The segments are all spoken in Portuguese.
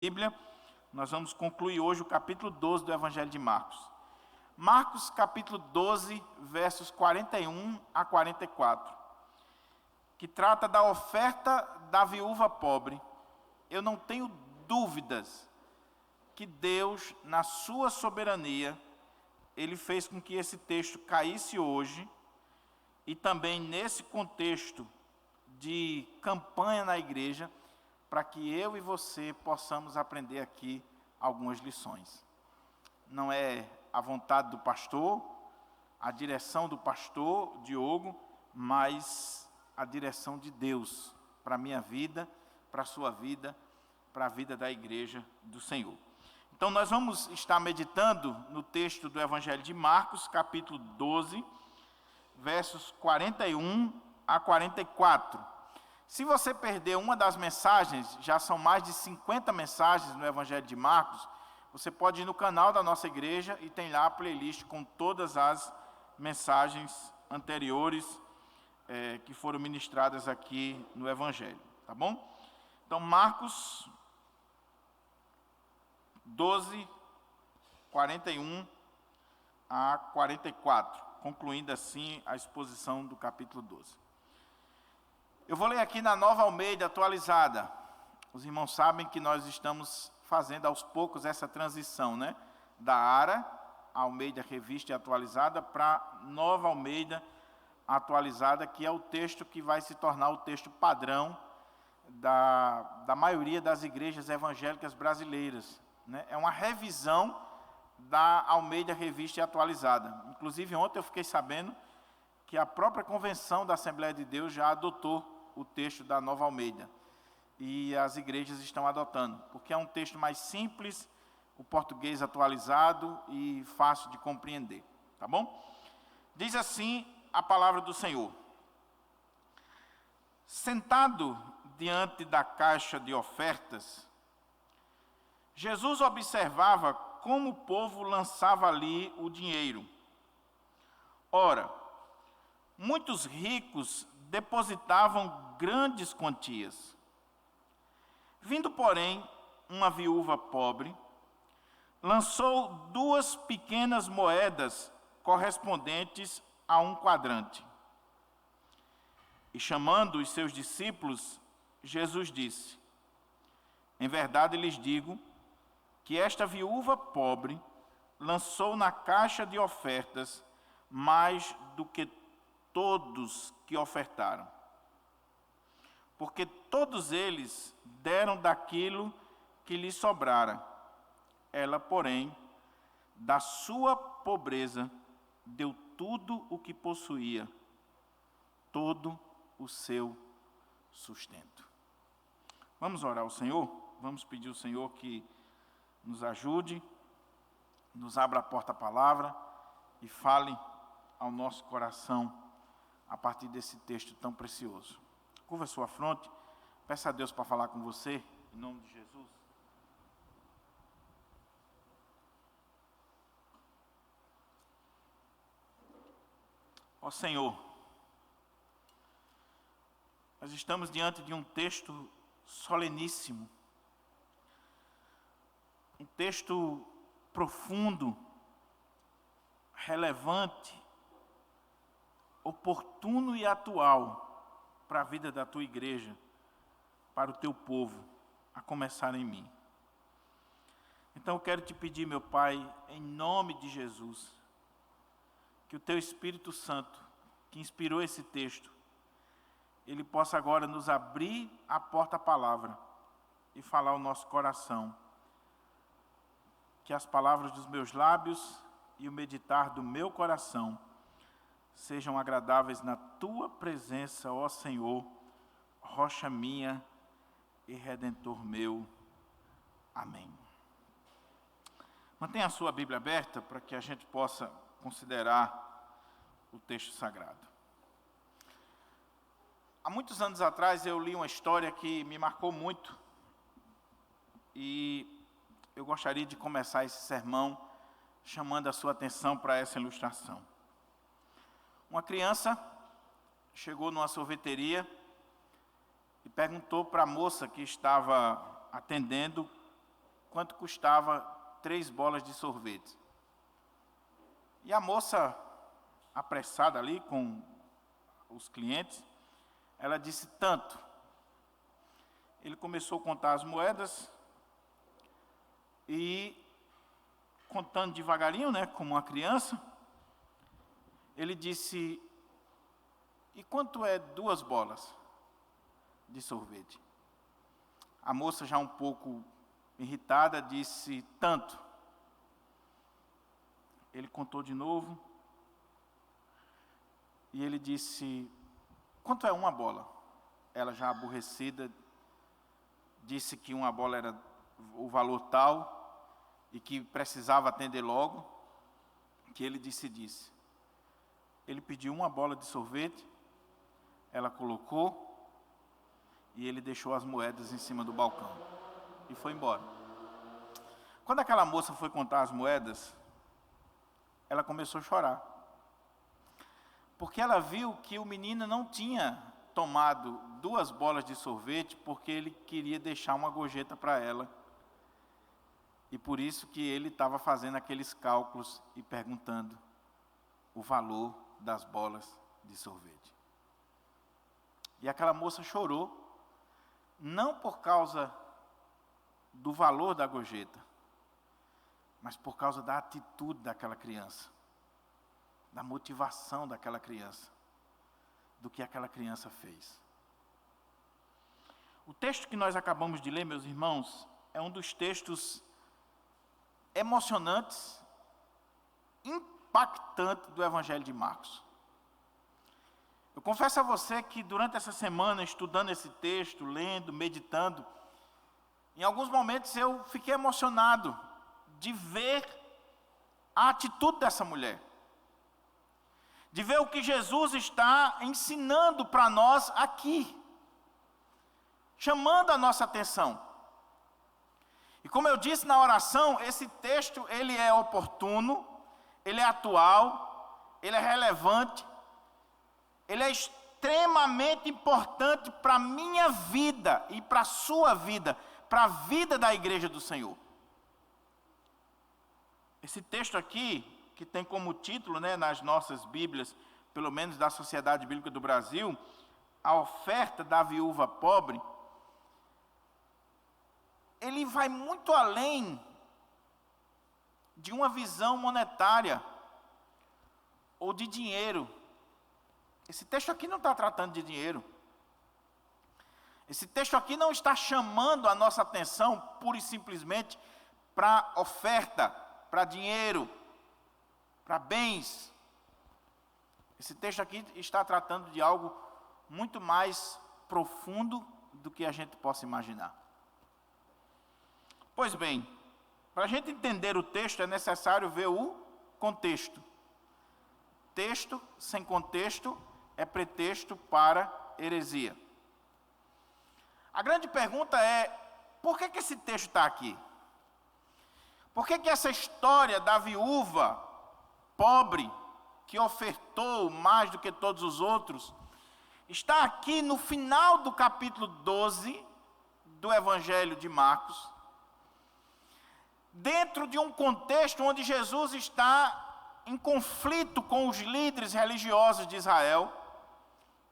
Bíblia, nós vamos concluir hoje o capítulo 12 do Evangelho de Marcos. Marcos, capítulo 12, versos 41 a 44, que trata da oferta da viúva pobre. Eu não tenho dúvidas que Deus, na sua soberania, Ele fez com que esse texto caísse hoje, e também nesse contexto de campanha na igreja, para que eu e você possamos aprender aqui algumas lições. Não é a vontade do pastor, a direção do pastor Diogo, mas a direção de Deus para a minha vida, para a sua vida, para a vida da igreja do Senhor. Então nós vamos estar meditando no texto do Evangelho de Marcos, capítulo 12, versos 41 a 44. Se você perder uma das mensagens, já são mais de 50 mensagens no Evangelho de Marcos, você pode ir no canal da nossa igreja e tem lá a playlist com todas as mensagens anteriores que foram ministradas aqui no Evangelho, tá bom? Então, Marcos 12, 41 a 44, concluindo assim a exposição do capítulo 12. Eu vou ler aqui na Nova Almeida atualizada. Os irmãos sabem que nós estamos fazendo aos poucos essa transição, né? Da ARA, Almeida Revista e Atualizada, para Nova Almeida Atualizada, que é o texto que vai se tornar o texto padrão da maioria das igrejas evangélicas brasileiras, né? É uma revisão da Almeida Revista e Atualizada. Inclusive, ontem eu fiquei sabendo que a própria Convenção da Assembleia de Deus já adotou o texto da Nova Almeida. E as igrejas estão adotando, porque é um texto mais simples, o português atualizado e fácil de compreender. Tá bom? Diz assim a palavra do Senhor. Sentado diante da caixa de ofertas, Jesus observava como o povo lançava ali o dinheiro. Ora, muitos ricos depositavam grandes quantias. Vindo, porém, uma viúva pobre, lançou 2 pequenas moedas correspondentes a 1 quadrante. E chamando os seus discípulos, Jesus disse: em verdade lhes digo que esta viúva pobre lançou na caixa de ofertas mais do que todos que ofertaram. Porque todos eles deram daquilo que lhes sobrara. Ela, porém, da sua pobreza, deu tudo o que possuía, todo o seu sustento. Vamos orar ao Senhor? Vamos pedir ao Senhor que nos ajude, nos abra a porta à palavra e fale ao nosso coração a partir desse texto tão precioso. Curva a sua fronte, peça a Deus para falar com você, em nome de Jesus. Ó Senhor, nós estamos diante de um texto soleníssimo, um texto profundo, relevante, oportuno e atual para a vida da tua igreja, para o teu povo, a começar em mim. Então eu quero te pedir, meu Pai, em nome de Jesus, que o teu Espírito Santo, que inspirou esse texto, ele possa agora nos abrir a porta à palavra e falar ao nosso coração. Que as palavras dos meus lábios e o meditar do meu coração sejam agradáveis na tua presença, ó Senhor, rocha minha e redentor meu. Amém. Mantenha a sua Bíblia aberta para que a gente possa considerar o texto sagrado. Há muitos anos atrás eu li uma história que me marcou muito e eu gostaria de começar esse sermão chamando a sua atenção para essa ilustração. Uma criança chegou numa sorveteria e perguntou para a moça que estava atendendo quanto custava 3 bolas de sorvete. E a moça, apressada ali com os clientes, ela disse: tanto. Ele começou a contar as moedas e, contando devagarinho, como uma criança, ele disse: e quanto é 2 bolas de sorvete? A moça, já um pouco irritada, disse: tanto. Ele contou de novo e ele disse: quanto é 1 bola? Ela, já aborrecida, disse que 1 bola era o valor tal e que precisava atender logo, que ele disse. Ele pediu 1 bola de sorvete, ela colocou e ele deixou as moedas em cima do balcão e foi embora. Quando aquela moça foi contar as moedas, ela começou a chorar, porque ela viu que o menino não tinha tomado 2 bolas de sorvete porque ele queria deixar uma gorjeta para ela, e por isso que ele estava fazendo aqueles cálculos e perguntando o valor das bolas de sorvete. E aquela moça chorou, não por causa do valor da gorjeta, mas por causa da atitude daquela criança, da motivação daquela criança, do que aquela criança fez. O texto que nós acabamos de ler, meus irmãos, é um dos textos emocionantes, impactantes do Evangelho de Marcos. Eu confesso a você que durante essa semana, estudando esse texto, lendo, meditando, em alguns momentos eu fiquei emocionado de ver a atitude dessa mulher, de ver o que Jesus está ensinando para nós aqui, chamando a nossa atenção. E como eu disse na oração, esse texto ele é oportuno, ele é atual, ele é relevante, ele é extremamente importante para a minha vida e para a sua vida, para a vida da igreja do Senhor. Esse texto aqui, que tem como título, nas nossas Bíblias, pelo menos da Sociedade Bíblica do Brasil, a oferta da viúva pobre, ele vai muito além de uma visão monetária ou de dinheiro. Esse texto aqui não está tratando de dinheiro. Esse texto aqui não está chamando a nossa atenção pura e simplesmente para oferta, para dinheiro, para bens. Esse texto aqui está tratando de algo muito mais profundo do que a gente possa imaginar. Pois bem, para a gente entender o texto é necessário ver o contexto. Texto sem contexto é pretexto para heresia. A grande pergunta é: por que esse texto está aqui? Por que essa história da viúva pobre, que ofertou mais do que todos os outros, está aqui no final do capítulo 12 do Evangelho de Marcos, dentro de um contexto onde Jesus está em conflito com os líderes religiosos de Israel,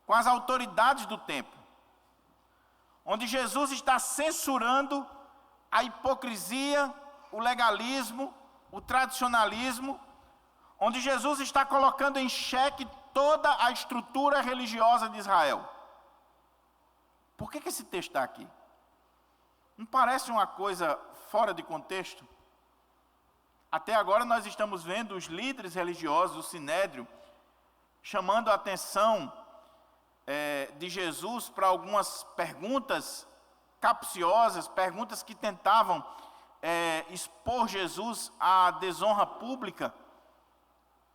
com as autoridades do templo, onde Jesus está censurando a hipocrisia, o legalismo, o tradicionalismo, onde Jesus está colocando em xeque toda a estrutura religiosa de Israel. Por que esse texto está aqui? Não parece uma coisa fora de contexto? Até agora nós estamos vendo os líderes religiosos, o Sinédrio, chamando a atenção de Jesus para algumas perguntas capciosas, perguntas que tentavam expor Jesus à desonra pública,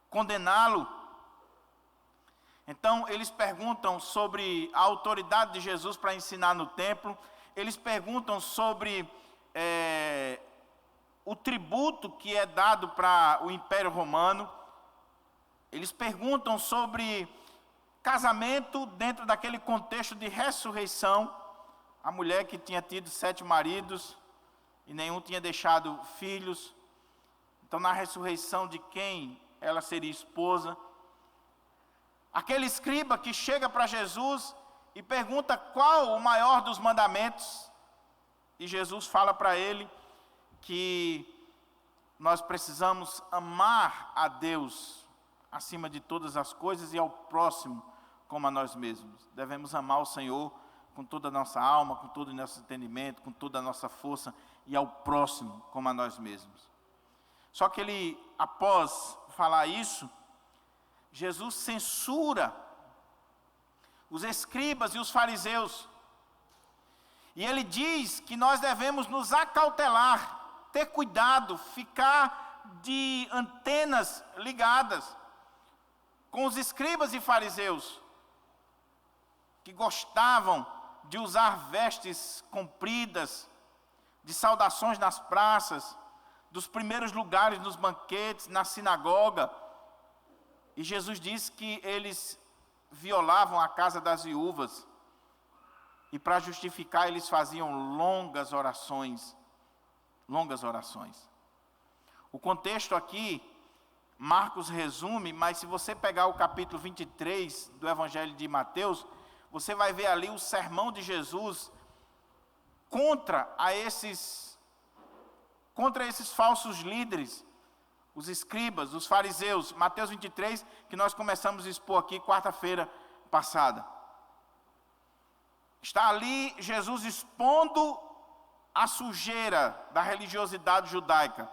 condená-lo. Então, eles perguntam sobre a autoridade de Jesus para ensinar no templo, eles perguntam sobre o tributo que é dado para o Império Romano, eles perguntam sobre casamento dentro daquele contexto de ressurreição, a mulher que tinha tido 7 maridos, e nenhum tinha deixado filhos. Então, na ressurreição de quem ela seria esposa? Aquele escriba que chega para Jesus e pergunta qual o maior dos mandamentos. E Jesus fala para ele que nós precisamos amar a Deus acima de todas as coisas e ao próximo como a nós mesmos. Devemos amar o Senhor com toda a nossa alma, com todo o nosso entendimento, com toda a nossa força e ao próximo como a nós mesmos. Só que ele, após falar isso, Jesus censura os escribas e os fariseus. E ele diz que nós devemos nos acautelar, ter cuidado, ficar de antenas ligadas com os escribas e fariseus, que gostavam de usar vestes compridas, de saudações nas praças, dos primeiros lugares nos banquetes, na sinagoga. E Jesus diz que eles violavam a casa das viúvas. E para justificar, eles faziam longas orações. Longas orações. O contexto aqui, Marcos resume, mas se você pegar o capítulo 23 do Evangelho de Mateus, você vai ver ali o sermão de Jesus contra esses falsos líderes, os escribas, os fariseus. Mateus 23, que nós começamos a expor aqui quarta-feira passada. Está ali Jesus expondo a sujeira da religiosidade judaica.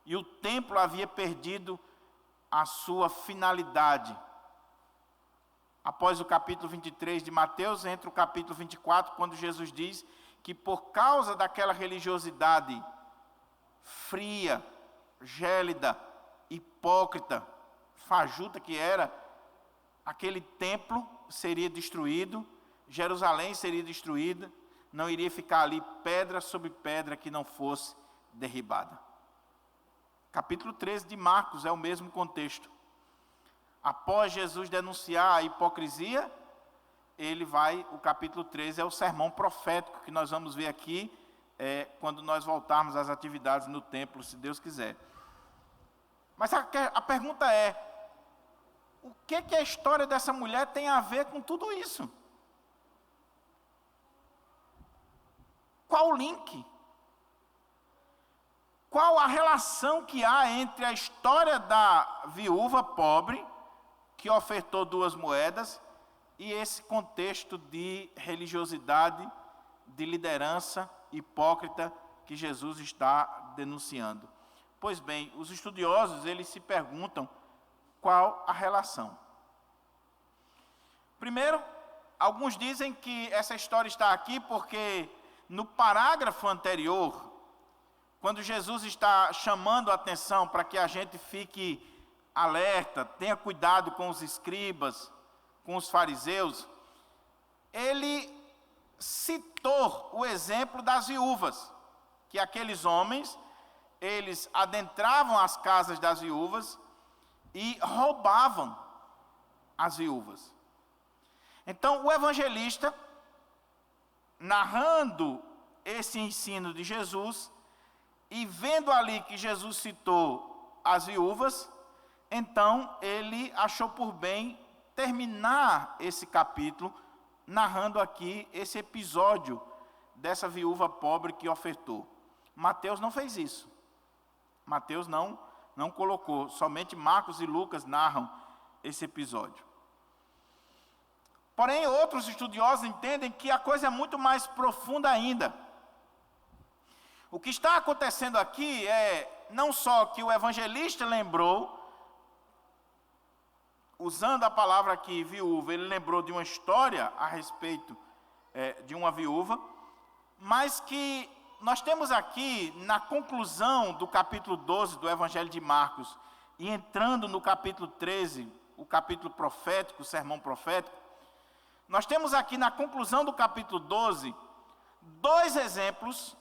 E o templo havia perdido a sua finalidade. Após o capítulo 23 de Mateus, entra o capítulo 24, quando Jesus diz que por causa daquela religiosidade fria, gélida, hipócrita, fajuta que era, aquele templo seria destruído, Jerusalém seria destruída, não iria ficar ali pedra sobre pedra que não fosse derribada. Capítulo 13 de Marcos é o mesmo contexto. Após Jesus denunciar a hipocrisia, o capítulo 13 é o sermão profético que nós vamos ver aqui, quando nós voltarmos às atividades no templo, se Deus quiser. Mas a pergunta é, o que a história dessa mulher tem a ver com tudo isso? Qual o link? Qual a relação que há entre a história da viúva pobre, que ofertou 2 moedas, e esse contexto de religiosidade, de liderança hipócrita que Jesus está denunciando? Pois bem, os estudiosos, eles se perguntam qual a relação. Primeiro, alguns dizem que essa história está aqui porque no parágrafo anterior, quando Jesus está chamando a atenção para que a gente fique alerta, tenha cuidado com os escribas, com os fariseus, ele citou o exemplo das viúvas, que aqueles homens, eles adentravam as casas das viúvas e roubavam as viúvas. Então, o evangelista, narrando esse ensino de Jesus, e vendo ali que Jesus citou as viúvas, então ele achou por bem terminar esse capítulo, narrando aqui esse episódio dessa viúva pobre que ofertou. Mateus não fez isso. Mateus não colocou, somente Marcos e Lucas narram esse episódio. Porém, outros estudiosos entendem que a coisa é muito mais profunda ainda. O que está acontecendo aqui é não só que o evangelista lembrou, usando a palavra aqui, viúva, ele lembrou de uma história a respeito de uma viúva, mas que nós temos aqui, na conclusão do capítulo 12 do Evangelho de Marcos, e entrando no capítulo 13, o capítulo profético, o sermão profético, nós temos aqui na conclusão do capítulo 12, 2 exemplos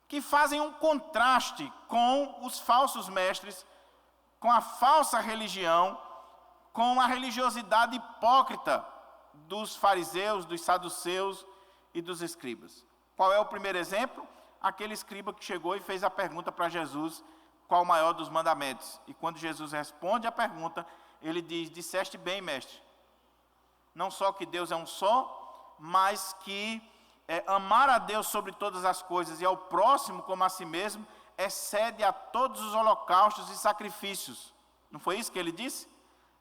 que fazem um contraste com os falsos mestres, com a falsa religião, com a religiosidade hipócrita dos fariseus, dos saduceus e dos escribas. Qual é o primeiro exemplo? aquele escriba que chegou e fez a pergunta para Jesus, qual o maior dos mandamentos? E quando Jesus responde a pergunta, ele diz: disseste bem, mestre. Não só que Deus é um só, mas que amar a Deus sobre todas as coisas e ao próximo como a si mesmo, excede a todos os holocaustos e sacrifícios. Não foi isso que ele disse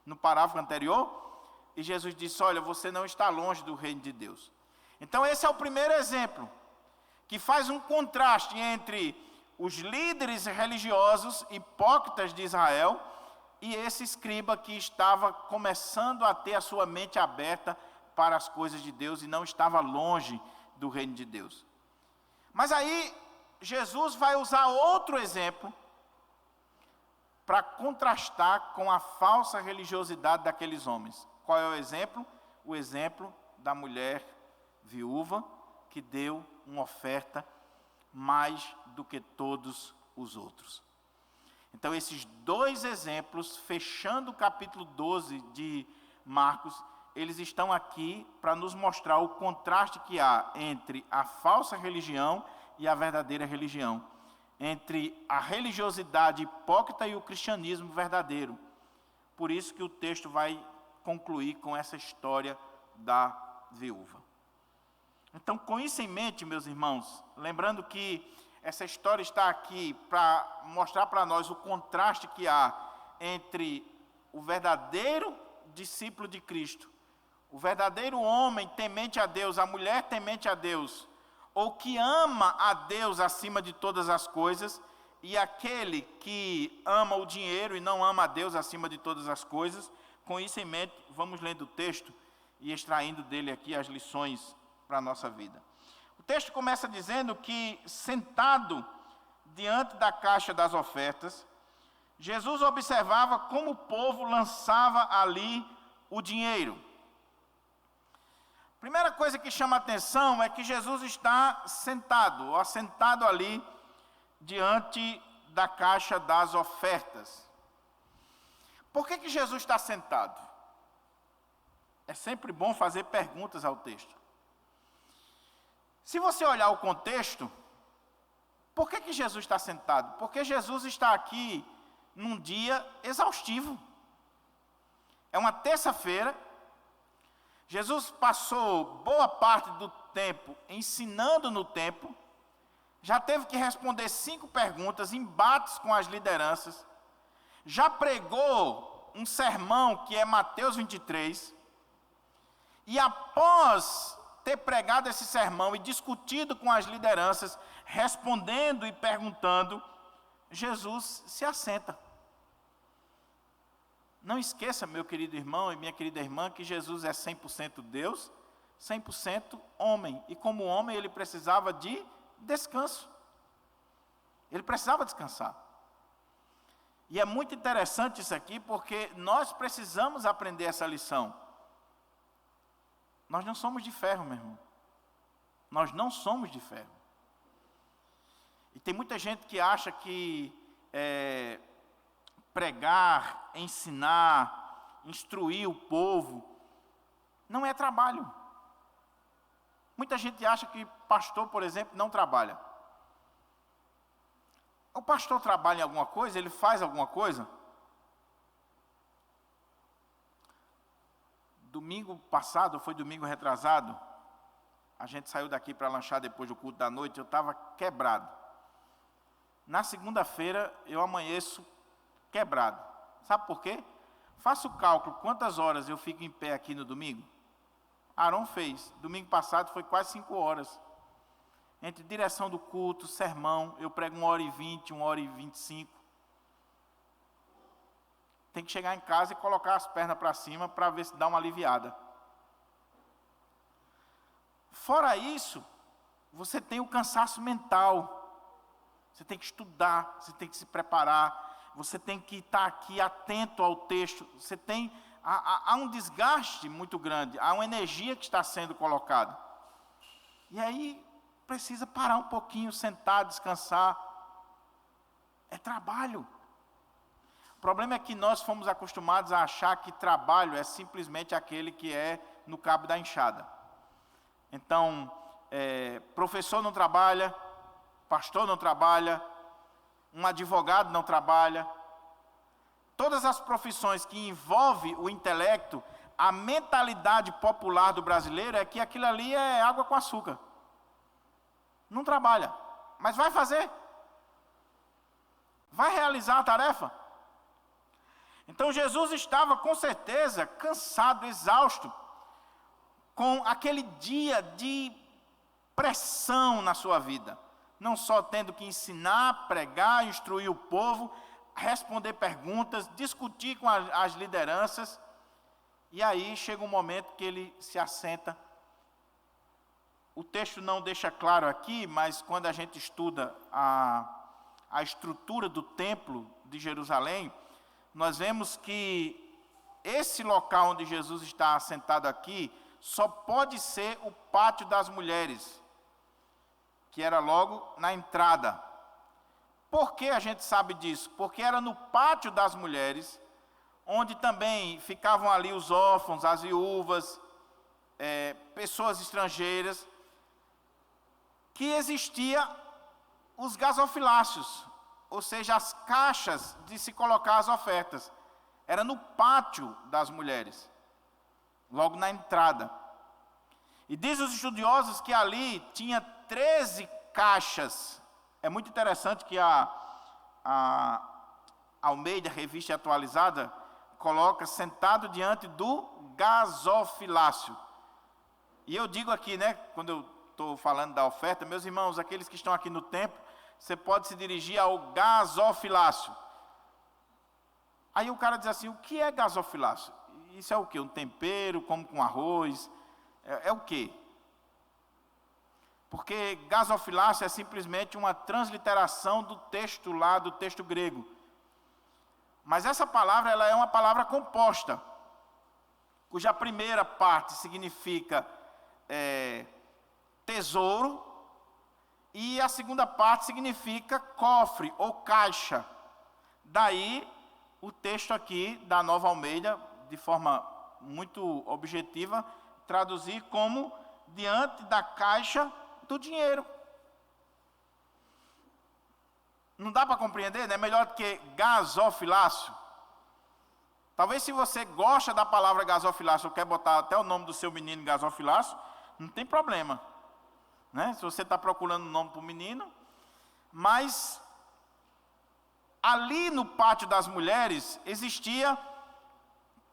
no parágrafo anterior? E Jesus disse: olha, você não está longe do reino de Deus. Então esse é o primeiro exemplo, que faz um contraste entre os líderes religiosos hipócritas de Israel e esse escriba que estava começando a ter a sua mente aberta para as coisas de Deus e não estava longe do reino de Deus. Mas aí Jesus vai usar outro exemplo para contrastar com a falsa religiosidade daqueles homens. Qual é o exemplo? O exemplo da mulher viúva que deu uma oferta mais do que todos os outros. Então, esses dois exemplos, fechando o capítulo 12 de Marcos, eles estão aqui para nos mostrar o contraste que há entre a falsa religião e a verdadeira religião, entre a religiosidade hipócrita e o cristianismo verdadeiro. Por isso que o texto vai concluir com essa história da viúva. Então, com isso em mente, meus irmãos, lembrando que essa história está aqui para mostrar para nós o contraste que há entre o verdadeiro discípulo de Cristo, o verdadeiro homem temente a Deus, a mulher temente a Deus, ou que ama a Deus acima de todas as coisas, e aquele que ama o dinheiro e não ama a Deus acima de todas as coisas. Com isso em mente, vamos lendo o texto e extraindo dele aqui as lições para a nossa vida. O texto começa dizendo que, sentado diante da caixa das ofertas, Jesus observava como o povo lançava ali o dinheiro. Primeira coisa que chama a atenção é que Jesus está sentado, ou assentado ali, diante da caixa das ofertas. Por que Jesus está sentado? É sempre bom fazer perguntas ao texto. Se você olhar o contexto, por que Jesus está sentado? Porque Jesus está aqui num dia exaustivo. É uma terça-feira. Jesus passou boa parte do tempo ensinando no templo. Já teve que responder 5 perguntas, embates com as lideranças. Já pregou um sermão que é Mateus 23. E após ter pregado esse sermão e discutido com as lideranças, respondendo e perguntando, Jesus se assenta. Não esqueça, meu querido irmão e minha querida irmã, que Jesus é 100% Deus, 100% homem. E como homem, ele precisava de descanso. Ele precisava descansar. E é muito interessante isso aqui, porque nós precisamos aprender essa lição. Nós não somos de ferro, meu irmão. Nós não somos de ferro. E tem muita gente que acha que pregar, ensinar, instruir o povo, não é trabalho. Muita gente acha que pastor, por exemplo, não trabalha. O pastor trabalha em alguma coisa? Ele faz alguma coisa? Domingo passado, foi domingo retrasado, a gente saiu daqui para lanchar depois do culto da noite, eu estava quebrado. Na segunda-feira, eu amanheço quebrado. Sabe por quê? Faça o cálculo, quantas horas eu fico em pé aqui no domingo? Aaron fez. Domingo passado foi quase 5 horas. Entre direção do culto, sermão, eu prego 1h20, 1h25. Tem que chegar em casa e colocar as pernas para cima para ver se dá uma aliviada. Fora isso, você tem o cansaço mental. Você tem que estudar, você tem que se preparar, você tem que estar aqui atento ao texto. Há um desgaste muito grande, há uma energia que está sendo colocada. E aí precisa parar um pouquinho, sentar, descansar. É trabalho. O problema é que nós fomos acostumados a achar que trabalho é simplesmente aquele que é no cabo da enxada. Então, professor não trabalha, pastor não trabalha, um advogado não trabalha. Todas as profissões que envolvem o intelecto, a mentalidade popular do brasileiro é que aquilo ali é água com açúcar. Não trabalha, mas vai fazer. Vai realizar a tarefa. Então Jesus estava com certeza cansado, exausto, com aquele dia de pressão na sua vida. Não só tendo que ensinar, pregar, instruir o povo, responder perguntas, discutir com as lideranças. E aí chega um momento que ele se assenta. O texto não deixa claro aqui, mas quando a gente estuda a estrutura do templo de Jerusalém, nós vemos que esse local onde Jesus está assentado aqui só pode ser o pátio das mulheres, que era logo na entrada. Por que a gente sabe disso? Porque era no pátio das mulheres, onde também ficavam ali os órfãos, as viúvas, pessoas estrangeiras, que existia os gasofiláceos, ou seja, as caixas de se colocar as ofertas. Era no pátio das mulheres, logo na entrada. E diz os estudiosos que ali tinha 13 caixas. É muito interessante que a Almeida, Revista Atualizada, coloca sentado diante do gasofilácio. E eu digo aqui, quando eu estou falando da oferta, meus irmãos, aqueles que estão aqui no templo, você pode se dirigir ao gasofilácio. Aí o cara diz assim, o que é gasofilácio? Isso é o quê? Um tempero, como com arroz? É o quê? Porque gasofilácio é simplesmente uma transliteração do texto lá, do texto grego. Mas essa palavra, ela é uma palavra composta, cuja primeira parte significa tesouro, e a segunda parte significa cofre ou caixa. Daí o texto aqui da Nova Almeida, de forma muito objetiva, traduzir como diante da caixa do dinheiro. Não dá para compreender, né? Melhor do que gasofilácio. Talvez se você gosta da palavra gasofilácio, ou quer botar até o nome do seu menino gasofilácio, não tem problema, né? Se você está procurando um nome para o menino. Mas ali no pátio das mulheres existia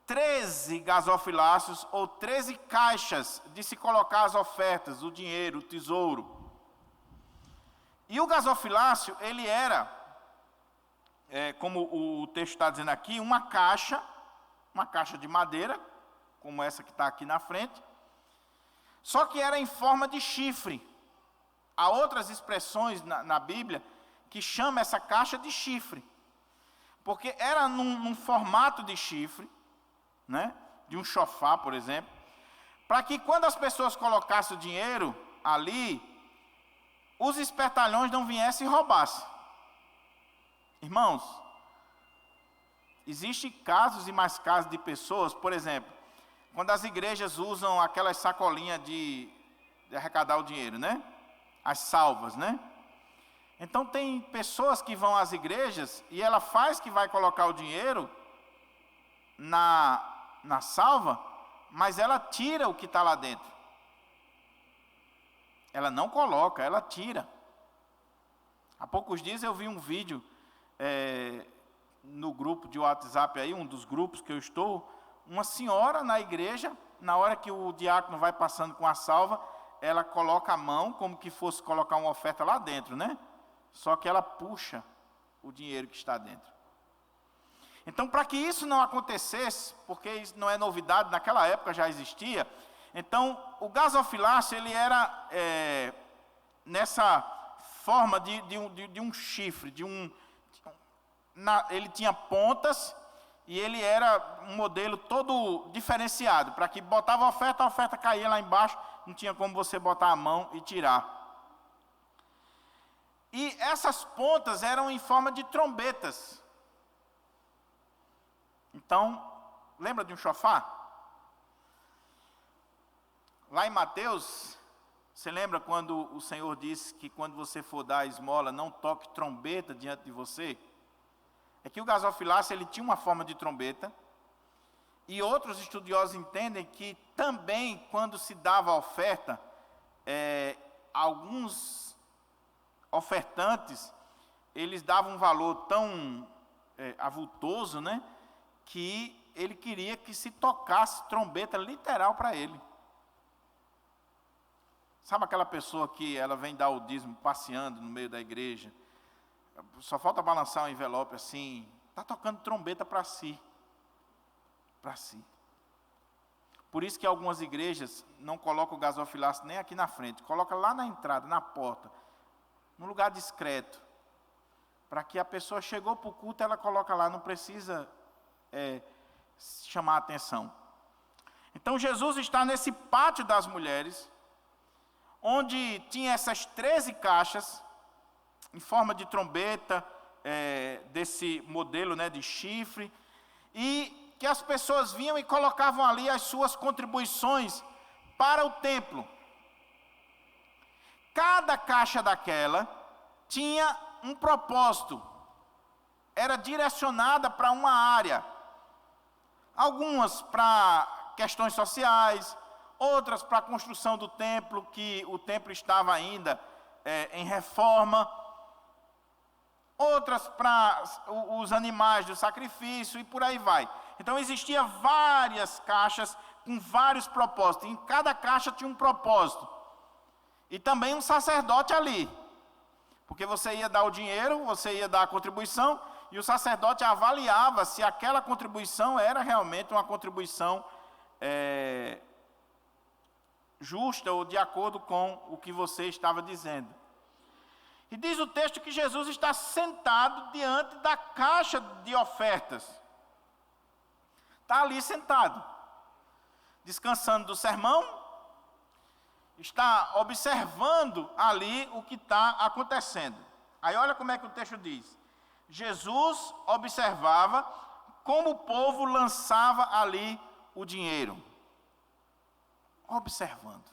13 gasofilácios, ou 13 caixas de se colocar as ofertas, o dinheiro, o tesouro. E o gasofilácio, ele era, como o texto está dizendo aqui, uma caixa de madeira, como essa que está aqui na frente, só que era em forma de chifre. Há outras expressões na Bíblia que chamam essa caixa de chifre, porque era num formato de chifre, né, de um chofar, por exemplo, para que quando as pessoas colocassem o dinheiro ali, os espertalhões não viessem e roubassem. Irmãos, existem casos e mais casos de pessoas, por exemplo, quando as igrejas usam aquelas sacolinhas de arrecadar o dinheiro, né? As salvas, né? Então tem pessoas que vão às igrejas e ela faz que vai colocar o dinheiro na salva, mas ela tira o que está lá dentro. Ela não coloca, ela tira. Há poucos dias eu vi um vídeo no grupo de WhatsApp aí, um dos grupos que eu estou, uma senhora na igreja, na hora que o diácono vai passando com a salva, ela coloca a mão como que fosse colocar uma oferta lá dentro, né? Só que ela puxa o dinheiro que está dentro. Então, para que isso não acontecesse, porque isso não é novidade, naquela época já existia, então o gasofilácio, ele era nessa forma de um chifre, ele tinha pontas e ele era um modelo todo diferenciado, para que botava a oferta caía lá embaixo, não tinha como você botar a mão e tirar. E essas pontas eram em forma de trombetas. Então, lembra de um chofar? Lá em Mateus, Você lembra quando o Senhor disse que quando você for dar a esmola, não toque trombeta diante de você? É que o gasofilácio ele tinha uma forma de trombeta, e outros estudiosos entendem que também, quando se dava a oferta, alguns ofertantes, eles davam um valor tão avultoso, né, que ele queria que se tocasse trombeta literal para ele. Sabe aquela pessoa que ela vem dar o dízimo passeando no meio da igreja, só falta balançar um envelope assim, está tocando trombeta para si. Para si. Por isso que algumas igrejas não colocam o gasofilácio nem aqui na frente, coloca lá na entrada, na porta, num lugar discreto, para que a pessoa chegou para o culto, ela coloca lá, não precisa chamar a atenção. Então Jesus está nesse pátio das mulheres, onde tinha essas 13 caixas, em forma de trombeta, desse modelo, né, de chifre, e que as pessoas vinham e colocavam ali as suas contribuições para o templo. Cada caixa daquela tinha um propósito, era direcionada para uma área. Algumas para questões sociais, outras para a construção do templo, que o templo estava ainda em reforma, outras para os animais do sacrifício e por aí vai. Então existiam várias caixas com vários propósitos. Em cada caixa tinha um propósito. E também um sacerdote ali. Porque você ia dar o dinheiro, você ia dar a contribuição, e o sacerdote avaliava se aquela contribuição era realmente uma contribuição justa ou de acordo com o que você estava dizendo. E diz o texto que Jesus está sentado diante da caixa de ofertas. Está ali sentado, descansando do sermão, está observando ali o que está acontecendo. Aí olha como é que o texto diz. Jesus observava como o povo lançava ali o dinheiro. Observando.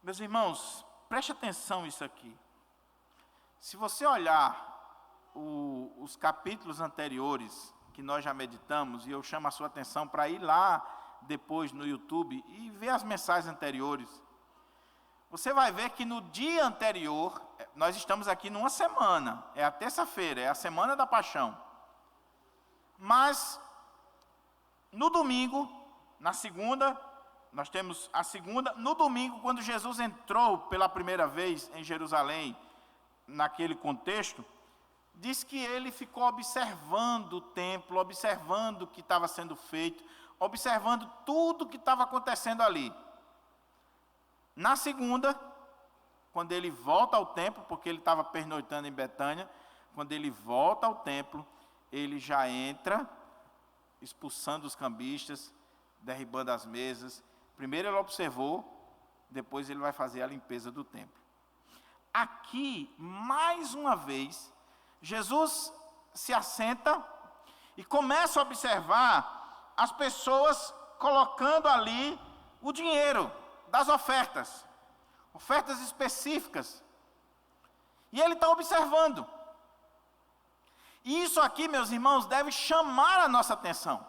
Meus irmãos, preste atenção nisso aqui. Se você olhar os capítulos anteriores que nós já meditamos, e eu chamo a sua atenção para ir lá depois no YouTube e ver as mensagens anteriores, você vai ver que no dia anterior, nós estamos aqui numa semana, é a terça-feira, é a semana da paixão. Mas, no domingo, na segunda, nós temos a segunda, no domingo, quando Jesus entrou pela primeira vez em Jerusalém, naquele contexto, diz que ele ficou observando o templo, observando o que estava sendo feito, observando tudo o que estava acontecendo ali. Na segunda, quando ele volta ao templo, porque ele estava pernoitando em Betânia, quando ele volta ao templo, ele já entra expulsando os cambistas, derribando as mesas. Primeiro ele observou, depois ele vai fazer a limpeza do templo. Aqui, mais uma vez, Jesus se assenta e começa a observar as pessoas colocando ali o dinheiro das ofertas, ofertas específicas. E ele está observando. E isso aqui, meus irmãos, deve chamar a nossa atenção.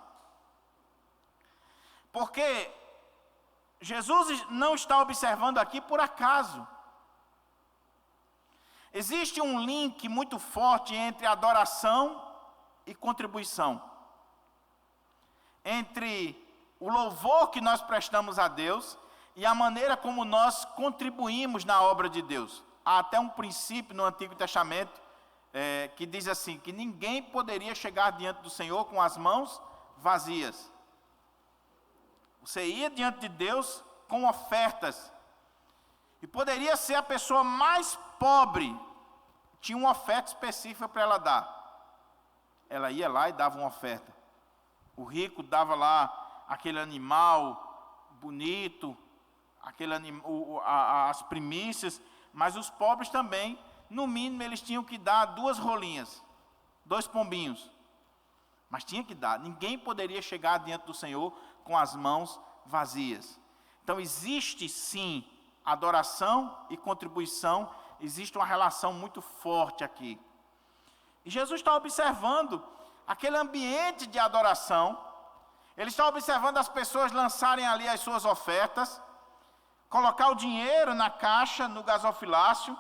Porque Jesus não está observando aqui por acaso. Existe um link muito forte entre adoração e contribuição. Entre o louvor que nós prestamos a Deus e a maneira como nós contribuímos na obra de Deus. Há até um princípio no Antigo Testamento que diz assim, que ninguém poderia chegar diante do Senhor com as mãos vazias. Você ia diante de Deus com ofertas. E poderia ser a pessoa mais pobre, tinha uma oferta específica para ela dar. Ela ia lá e dava uma oferta. O rico dava lá aquele animal bonito, as primícias, mas os pobres também, no mínimo, eles tinham que dar 2 rolinhas, 2 pombinhos. Mas tinha que dar. Ninguém poderia chegar diante do Senhor com as mãos vazias. Então existe sim adoração e contribuição, existe uma relação muito forte aqui. E Jesus está observando aquele ambiente de adoração, ele está observando as pessoas lançarem ali as suas ofertas, colocar o dinheiro na caixa, no gasofilácio,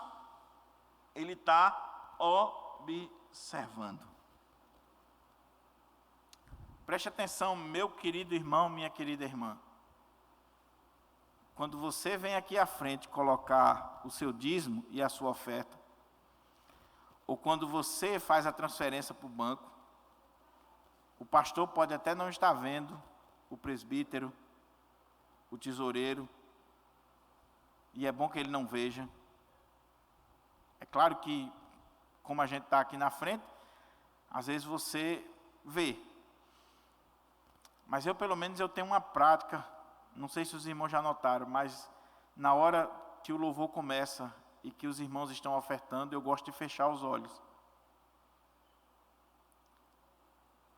ele está observando. Preste atenção, meu querido irmão, minha querida irmã. Quando você vem aqui à frente colocar o seu dízimo e a sua oferta, ou quando você faz a transferência para o banco, o pastor pode até não estar vendo, o presbítero, o tesoureiro, e é bom que ele não veja. É claro que, como a gente está aqui na frente, às vezes você vê. Mas eu, pelo menos, eu tenho uma prática, não sei se os irmãos já notaram, mas na hora que o louvor começa e que os irmãos estão ofertando, eu gosto de fechar os olhos.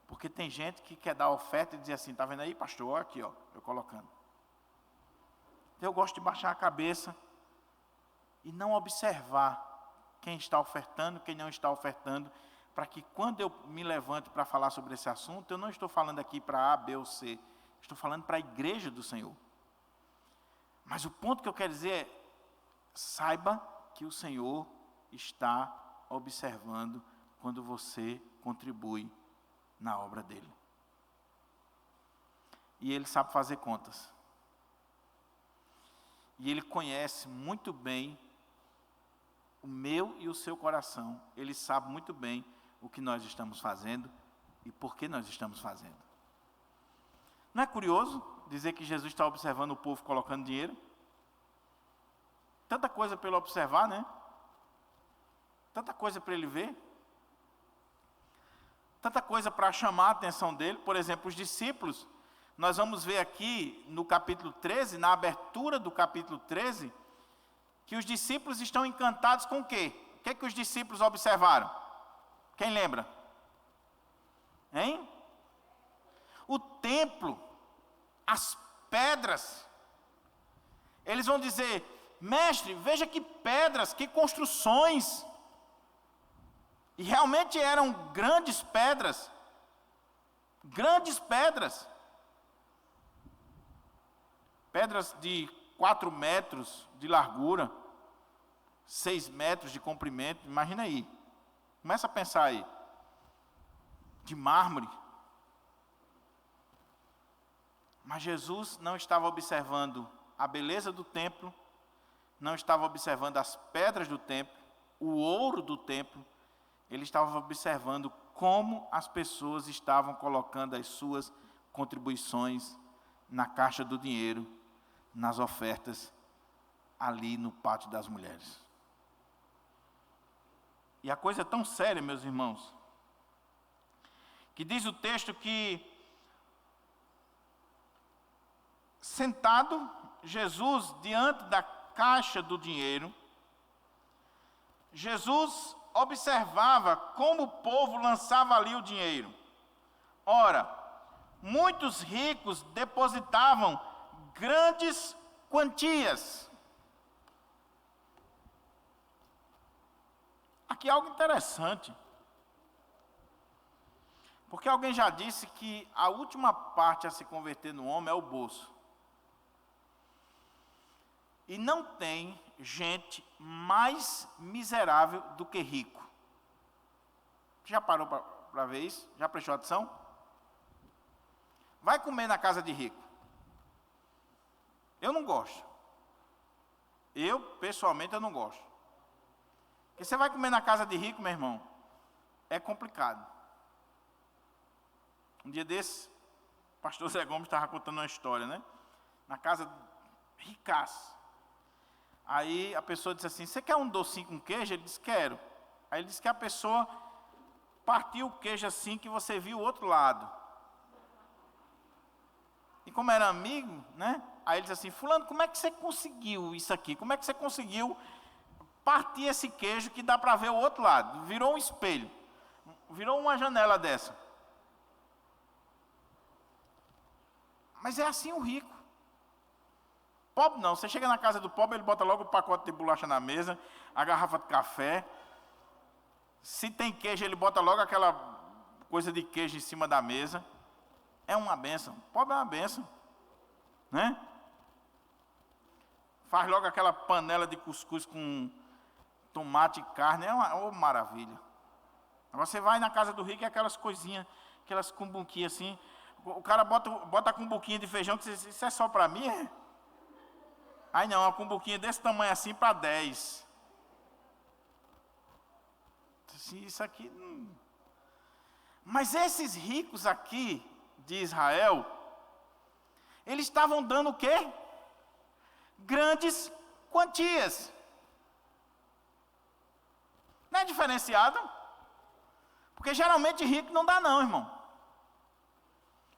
Porque tem gente que quer dar oferta e dizer assim, está vendo aí, pastor? Aqui, ó, eu colocando. Eu gosto de baixar a cabeça e não observar quem está ofertando, quem não está ofertando, para que quando eu me levante para falar sobre esse assunto, eu não estou falando aqui para A, B ou C, estou falando para a igreja do Senhor. Mas o ponto que eu quero dizer é, saiba que o Senhor está observando quando você contribui na obra dele. E ele sabe fazer contas. E ele conhece muito bem o meu e o seu coração. Ele sabe muito bem o que nós estamos fazendo e por que nós estamos fazendo. Não é curioso dizer que Jesus está observando o povo colocando dinheiro? Tanta coisa para ele observar, né? Tanta coisa para ele ver. Tanta coisa para chamar a atenção dele. Por exemplo, os discípulos, nós vamos ver aqui no capítulo 13, na abertura do capítulo 13, que os discípulos estão encantados com o quê? O que é que os discípulos observaram? Quem lembra? Hein? O templo, as pedras. Eles vão dizer, mestre, veja que pedras, que construções. E realmente eram grandes pedras. Grandes pedras. Pedras de 4 metros de largura, 6 metros de comprimento, imagina aí. Começa a pensar aí. De mármore. Mas Jesus não estava observando a beleza do templo, não estava observando as pedras do templo, o ouro do templo, ele estava observando como as pessoas estavam colocando as suas contribuições na caixa do dinheiro, nas ofertas, ali no pátio das mulheres. E a coisa é tão séria, meus irmãos, que diz o texto que, sentado, Jesus, diante da caixa do dinheiro, Jesus observava como o povo lançava ali o dinheiro. Ora, muitos ricos depositavam grandes quantias. Aqui é algo interessante. Porque alguém já disse que a última parte a se converter no homem é o bolso. E não tem gente mais miserável do que rico. Já parou para ver isso? Já prestou atenção? Vai comer na casa de rico. Eu não gosto. Eu, pessoalmente, eu não gosto. Porque você vai comer na casa de rico, meu irmão, é complicado. Um dia desse, o pastor Zé Gomes estava contando uma história, né? Na casa ricaço. Aí a pessoa disse assim, você quer um docinho com queijo? Ele disse, quero. Aí ele disse que a pessoa partiu o queijo assim que você viu o outro lado. E como era amigo, né? Aí ele disse assim, fulano, como é que você conseguiu isso aqui? Como é que você conseguiu partir esse queijo que dá para ver o outro lado? Virou um espelho. Virou uma janela dessa. Mas é assim o rico. Pobre não, você chega na casa do pobre, ele bota logo o pacote de bolacha na mesa, a garrafa de café. Se tem queijo, ele bota logo aquela coisa de queijo em cima da mesa. É uma bênção. Pobre é uma bênção, né? Faz logo aquela panela de cuscuz com tomate e carne, é uma maravilha. Agora você vai na casa do rico, é aquelas coisinhas, aquelas cumbuquinhas assim. O cara bota a cumbuquinha de feijão, que isso é só para mim, é? Aí não, uma cumbuquinha desse tamanho assim para 10. Isso aqui. Mas esses ricos aqui de Israel, eles estavam dando o quê? Grandes quantias. Não é diferenciado? Porque geralmente rico não dá não, irmão.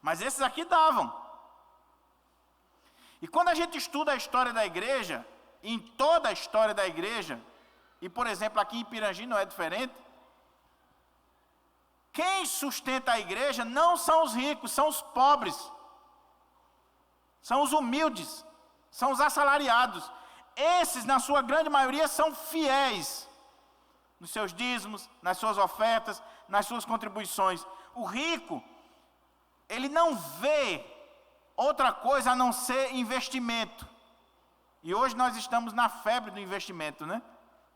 Mas esses aqui davam. E quando a gente estuda a história da igreja, em toda a história da igreja, e por exemplo aqui em Pirangi não é diferente, quem sustenta a igreja não são os ricos, são os pobres, são os humildes, são os assalariados. Esses, na sua grande maioria, são fiéis nos seus dízimos, nas suas ofertas, nas suas contribuições. O rico, ele não vê outra coisa a não ser investimento. E hoje nós estamos na febre do investimento, né?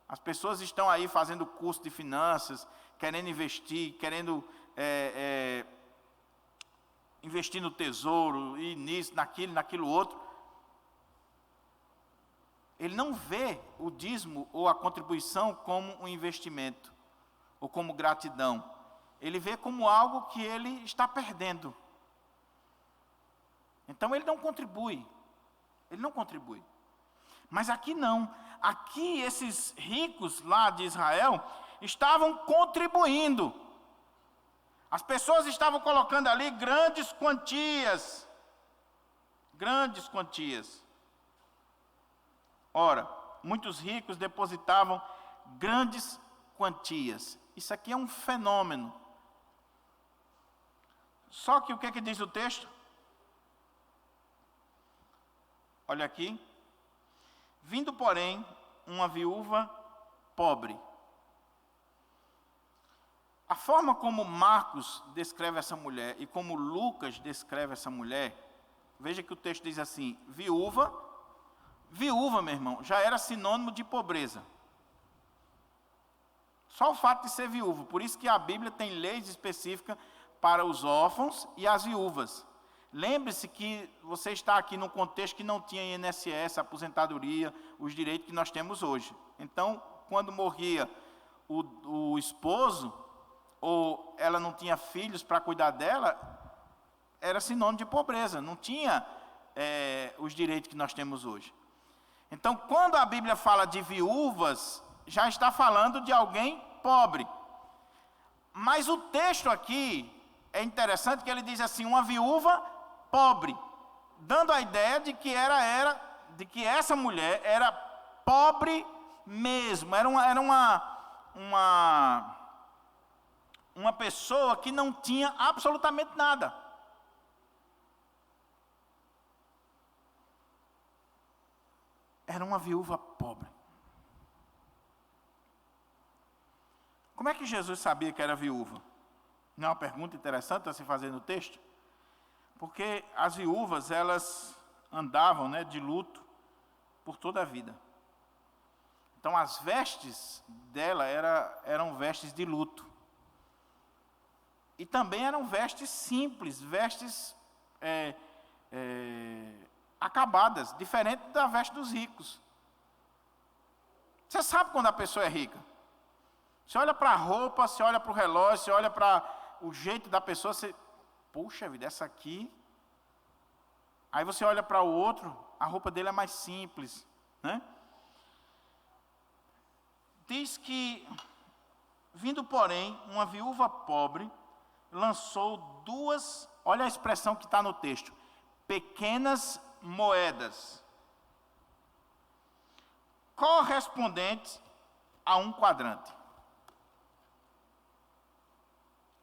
As pessoas estão aí fazendo curso de finanças, querendo investir, querendo investir no tesouro, e nisso, naquilo outro. Ele não vê o dízimo ou a contribuição como um investimento, ou como gratidão. Ele vê como algo que ele está perdendo. Então ele não contribui. Ele não contribui. Mas aqui não. Aqui esses ricos lá de Israel estavam contribuindo. As pessoas estavam colocando ali grandes quantias. Grandes quantias. Ora, muitos ricos depositavam grandes quantias. Isso aqui é um fenômeno. Só que o que é que diz o texto? Olha aqui. Vindo, porém, uma viúva pobre. A forma como Marcos descreve essa mulher e como Lucas descreve essa mulher, veja que o texto diz assim, viúva, meu irmão, já era sinônimo de pobreza. Só o fato de ser viúvo, por isso que a Bíblia tem leis específicas para os órfãos e as viúvas. Lembre-se que você está aqui num contexto que não tinha INSS, aposentadoria, os direitos que nós temos hoje. Então, quando morria o esposo, ou ela não tinha filhos para cuidar dela, era sinônimo de pobreza, não tinha os direitos que nós temos hoje. Então, quando a Bíblia fala de viúvas, já está falando de alguém pobre. Mas o texto aqui é interessante que ele diz assim, uma viúva pobre, dando a ideia de que de que essa mulher era pobre mesmo, era uma pessoa que não tinha absolutamente nada. Era uma viúva pobre. Como é que Jesus sabia que era viúva? Não é uma pergunta interessante a se fazer no texto? Porque as viúvas, elas andavam, né, de luto por toda a vida. Então, as vestes dela eram vestes de luto. E também eram vestes simples, vestes acabadas, diferente da veste dos ricos. Você sabe quando a pessoa é rica? Você olha para a roupa, você olha para o relógio, você olha para o jeito da pessoa, você... Puxa vida, essa aqui... Aí você olha para o outro, a roupa dele é mais simples, né? Diz que, vindo porém, uma viúva pobre, lançou 2, olha a expressão que está no texto, pequenas moedas, correspondentes a um quadrante.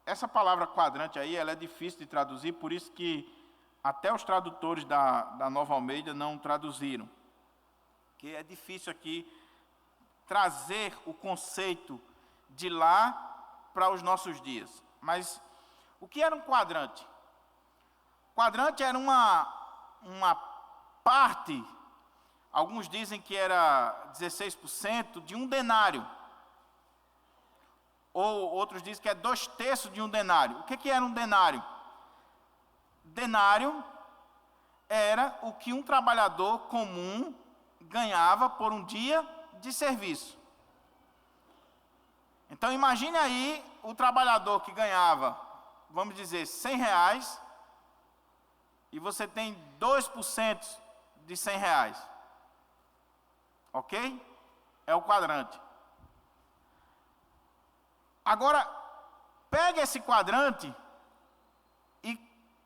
Essa palavra quadrante aí, ela é difícil de traduzir, por isso que até os tradutores da Nova Almeida não traduziram, que é difícil aqui trazer o conceito de lá para os nossos dias. Mas o que era um quadrante? Quadrante era uma parte, alguns dizem que era 16% de um denário. Ou outros dizem que é 2/3 de um denário. O que era um denário? Denário era o que um trabalhador comum ganhava por um dia de serviço. Então imagine aí o trabalhador que ganhava, vamos dizer, R$100, e você tem 2% de R$100. Ok? É o quadrante. Agora, pegue esse quadrante e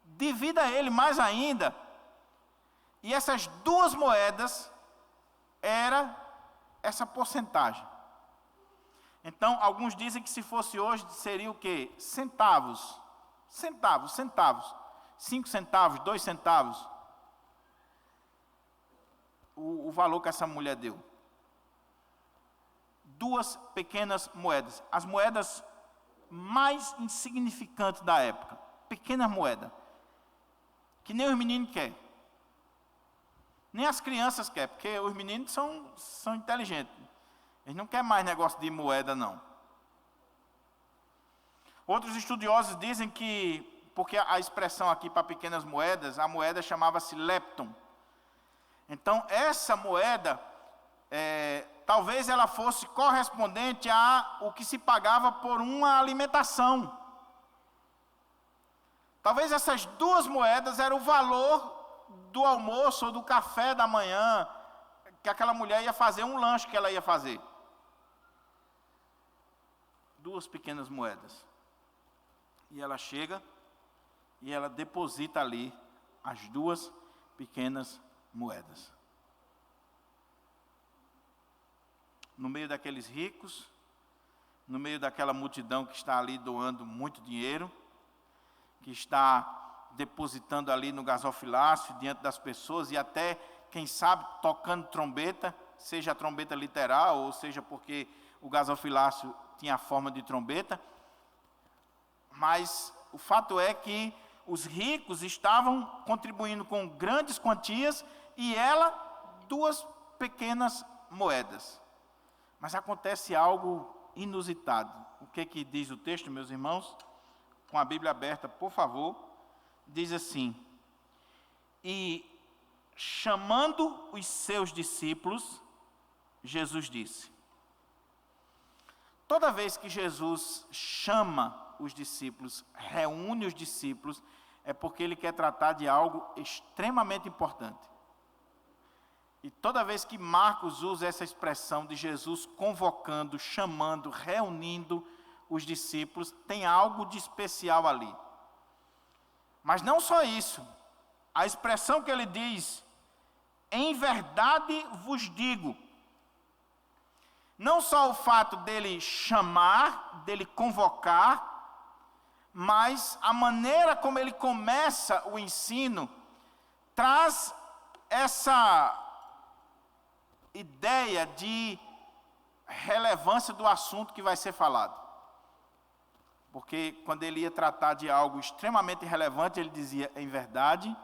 divida ele mais ainda, e essas duas moedas era essa porcentagem. Então, alguns dizem que se fosse hoje, seria o quê? Centavos. 5 centavos, 2 centavos. O valor que essa mulher deu. Duas pequenas moedas. As moedas mais insignificantes da época. Pequena moeda. Que nem os meninos querem. Nem as crianças querem, porque os meninos são inteligentes. Eles não querem mais negócio de moeda, não. Outros estudiosos dizem que, porque a expressão aqui para pequenas moedas, a moeda chamava-se lepton. Então, essa moeda, talvez ela fosse correspondente a o que se pagava por uma alimentação. Talvez essas duas moedas eram o valor do almoço ou do café da manhã, que aquela mulher ia fazer, um lanche que ela ia fazer. Duas pequenas moedas. E ela chega e ela deposita ali as duas pequenas moedas. No meio daqueles ricos, no meio daquela multidão que está ali doando muito dinheiro, que está depositando ali no gasofilácio, diante das pessoas, e até, quem sabe, tocando trombeta, seja a trombeta literal, ou seja porque o gasofilácio tinha a forma de trombeta. Mas o fato é que os ricos estavam contribuindo com grandes quantias, e ela, duas pequenas moedas. Mas acontece algo inusitado. O que diz o texto, meus irmãos? Com a Bíblia aberta, por favor. Diz assim: e chamando os seus discípulos, Jesus disse. Toda vez que Jesus chama os discípulos, reúne os discípulos, é porque ele quer tratar de algo extremamente importante. E toda vez que Marcos usa essa expressão de Jesus convocando, chamando, reunindo os discípulos, tem algo de especial ali. Mas não só isso. A expressão que ele diz, em verdade vos digo, não só o fato dele chamar, dele convocar, mas a maneira como ele começa o ensino traz essa ideia de relevância do assunto que vai ser falado. Porque quando ele ia tratar de algo extremamente relevante, ele dizia, em verdade,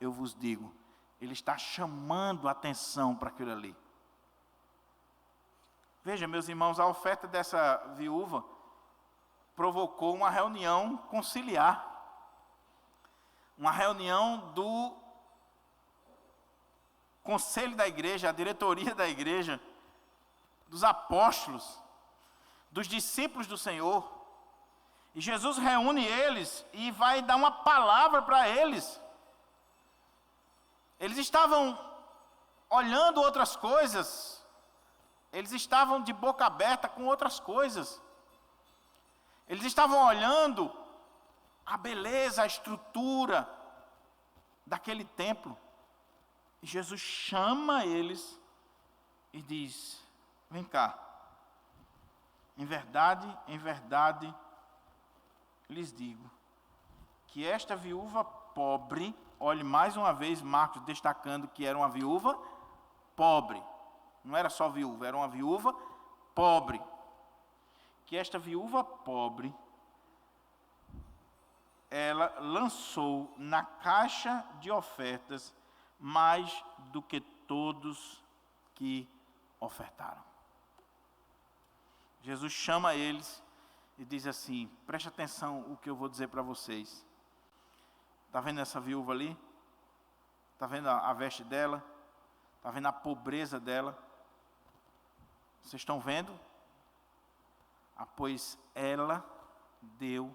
eu vos digo. Ele está chamando a atenção para aquilo ali. Veja, meus irmãos, a oferta dessa viúva provocou uma reunião conciliar. Uma reunião do conselho da igreja, a diretoria da igreja, dos apóstolos, dos discípulos do Senhor. E Jesus reúne eles e vai dar uma palavra para eles. Eles estavam olhando outras coisas. Eles estavam de boca aberta com outras coisas. Eles estavam olhando a beleza, a estrutura daquele templo. E Jesus chama eles e diz, vem cá. Em verdade, lhes digo, que esta viúva pobre. Olhe mais uma vez Marcos destacando que era uma viúva pobre. Não era só viúva, era uma viúva pobre. Que esta viúva pobre, ela lançou na caixa de ofertas mais do que todos que ofertaram. Jesus chama eles e diz assim: preste atenção o que eu vou dizer para vocês. Está vendo essa viúva ali? Está vendo a veste dela? Está vendo a pobreza dela? Vocês estão vendo? Pois ela deu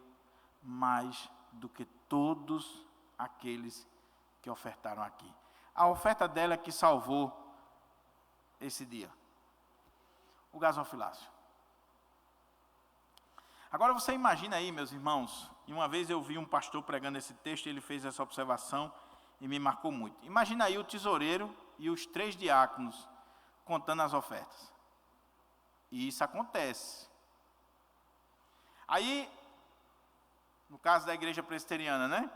mais do que todos aqueles que ofertaram aqui. A oferta dela é que salvou esse dia. O gasofilácio. Agora você imagina aí, meus irmãos, e uma vez eu vi um pastor pregando esse texto e ele fez essa observação e me marcou muito. Imagina aí o tesoureiro e os 3 diáconos contando as ofertas. E isso acontece. Aí, no caso da igreja presbiteriana, né?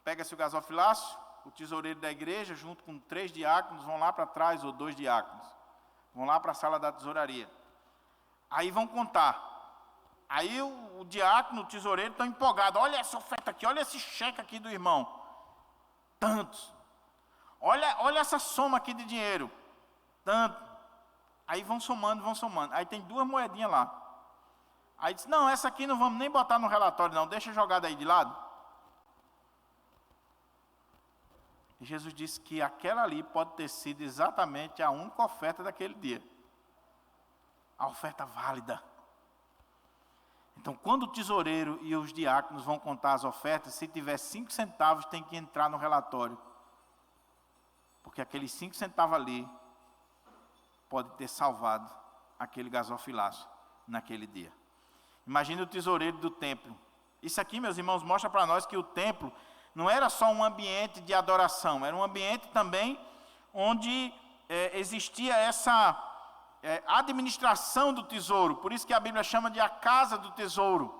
Pega-se o gasofilácio, o tesoureiro da igreja, junto com 3 diáconos, vão lá para trás, ou 2 diáconos. Vão lá para a sala da tesouraria. Aí vão contar. Aí o diácono, o tesoureiro, estão empolgados. Olha essa oferta aqui, olha esse cheque aqui do irmão. Tantos. Olha essa soma aqui de dinheiro. Tanto. Aí vão somando. Aí tem 2 moedinhas lá. Aí diz, não, essa aqui não vamos nem botar no relatório não, deixa jogada aí de lado. E Jesus disse que aquela ali pode ter sido exatamente a única oferta daquele dia. A oferta válida. Então, quando o tesoureiro e os diáconos vão contar as ofertas, se tiver 5 centavos, tem que entrar no relatório. Porque aqueles 5 centavos ali pode ter salvado aquele gasofilácio naquele dia. Imagine o tesoureiro do templo. Isso aqui, meus irmãos, mostra para nós que o templo não era só um ambiente de adoração, era um ambiente também onde existia essa administração do tesouro. Por isso que a Bíblia chama de a casa do tesouro.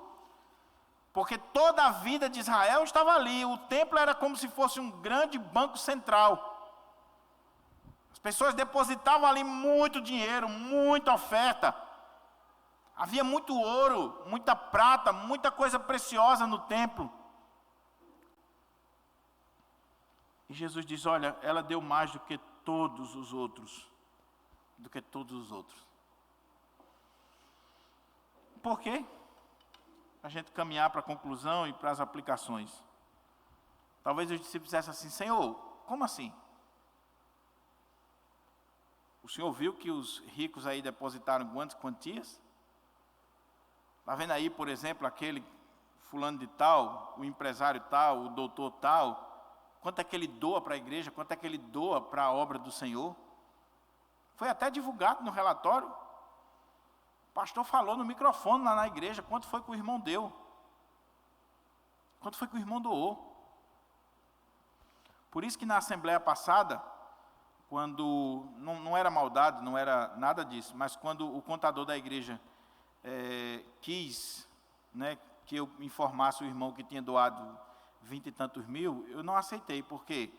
Porque toda a vida de Israel estava ali. O templo era como se fosse um grande banco central. As pessoas depositavam ali muito dinheiro, muita oferta. Havia muito ouro, muita prata, muita coisa preciosa no templo. E Jesus diz, olha, ela deu mais do que todos os outros. Por quê? Para a gente caminhar para a conclusão e para as aplicações. Talvez os discípulos dissessem assim, Senhor, como assim? O Senhor viu que os ricos aí depositaram quantas quantias? Está vendo aí, por exemplo, aquele fulano de tal, o empresário tal, o doutor tal, quanto é que ele doa para a igreja, quanto é que ele doa para a obra do Senhor? Foi até divulgado no relatório. O pastor falou no microfone lá na igreja, quanto foi que o irmão deu. Quanto foi que o irmão doou. Por isso que na assembleia passada, quando, não era maldade, não era nada disso, mas quando o contador da igreja quis, né, que eu informasse o irmão que tinha doado 20 e tantos mil, eu não aceitei. Por quê?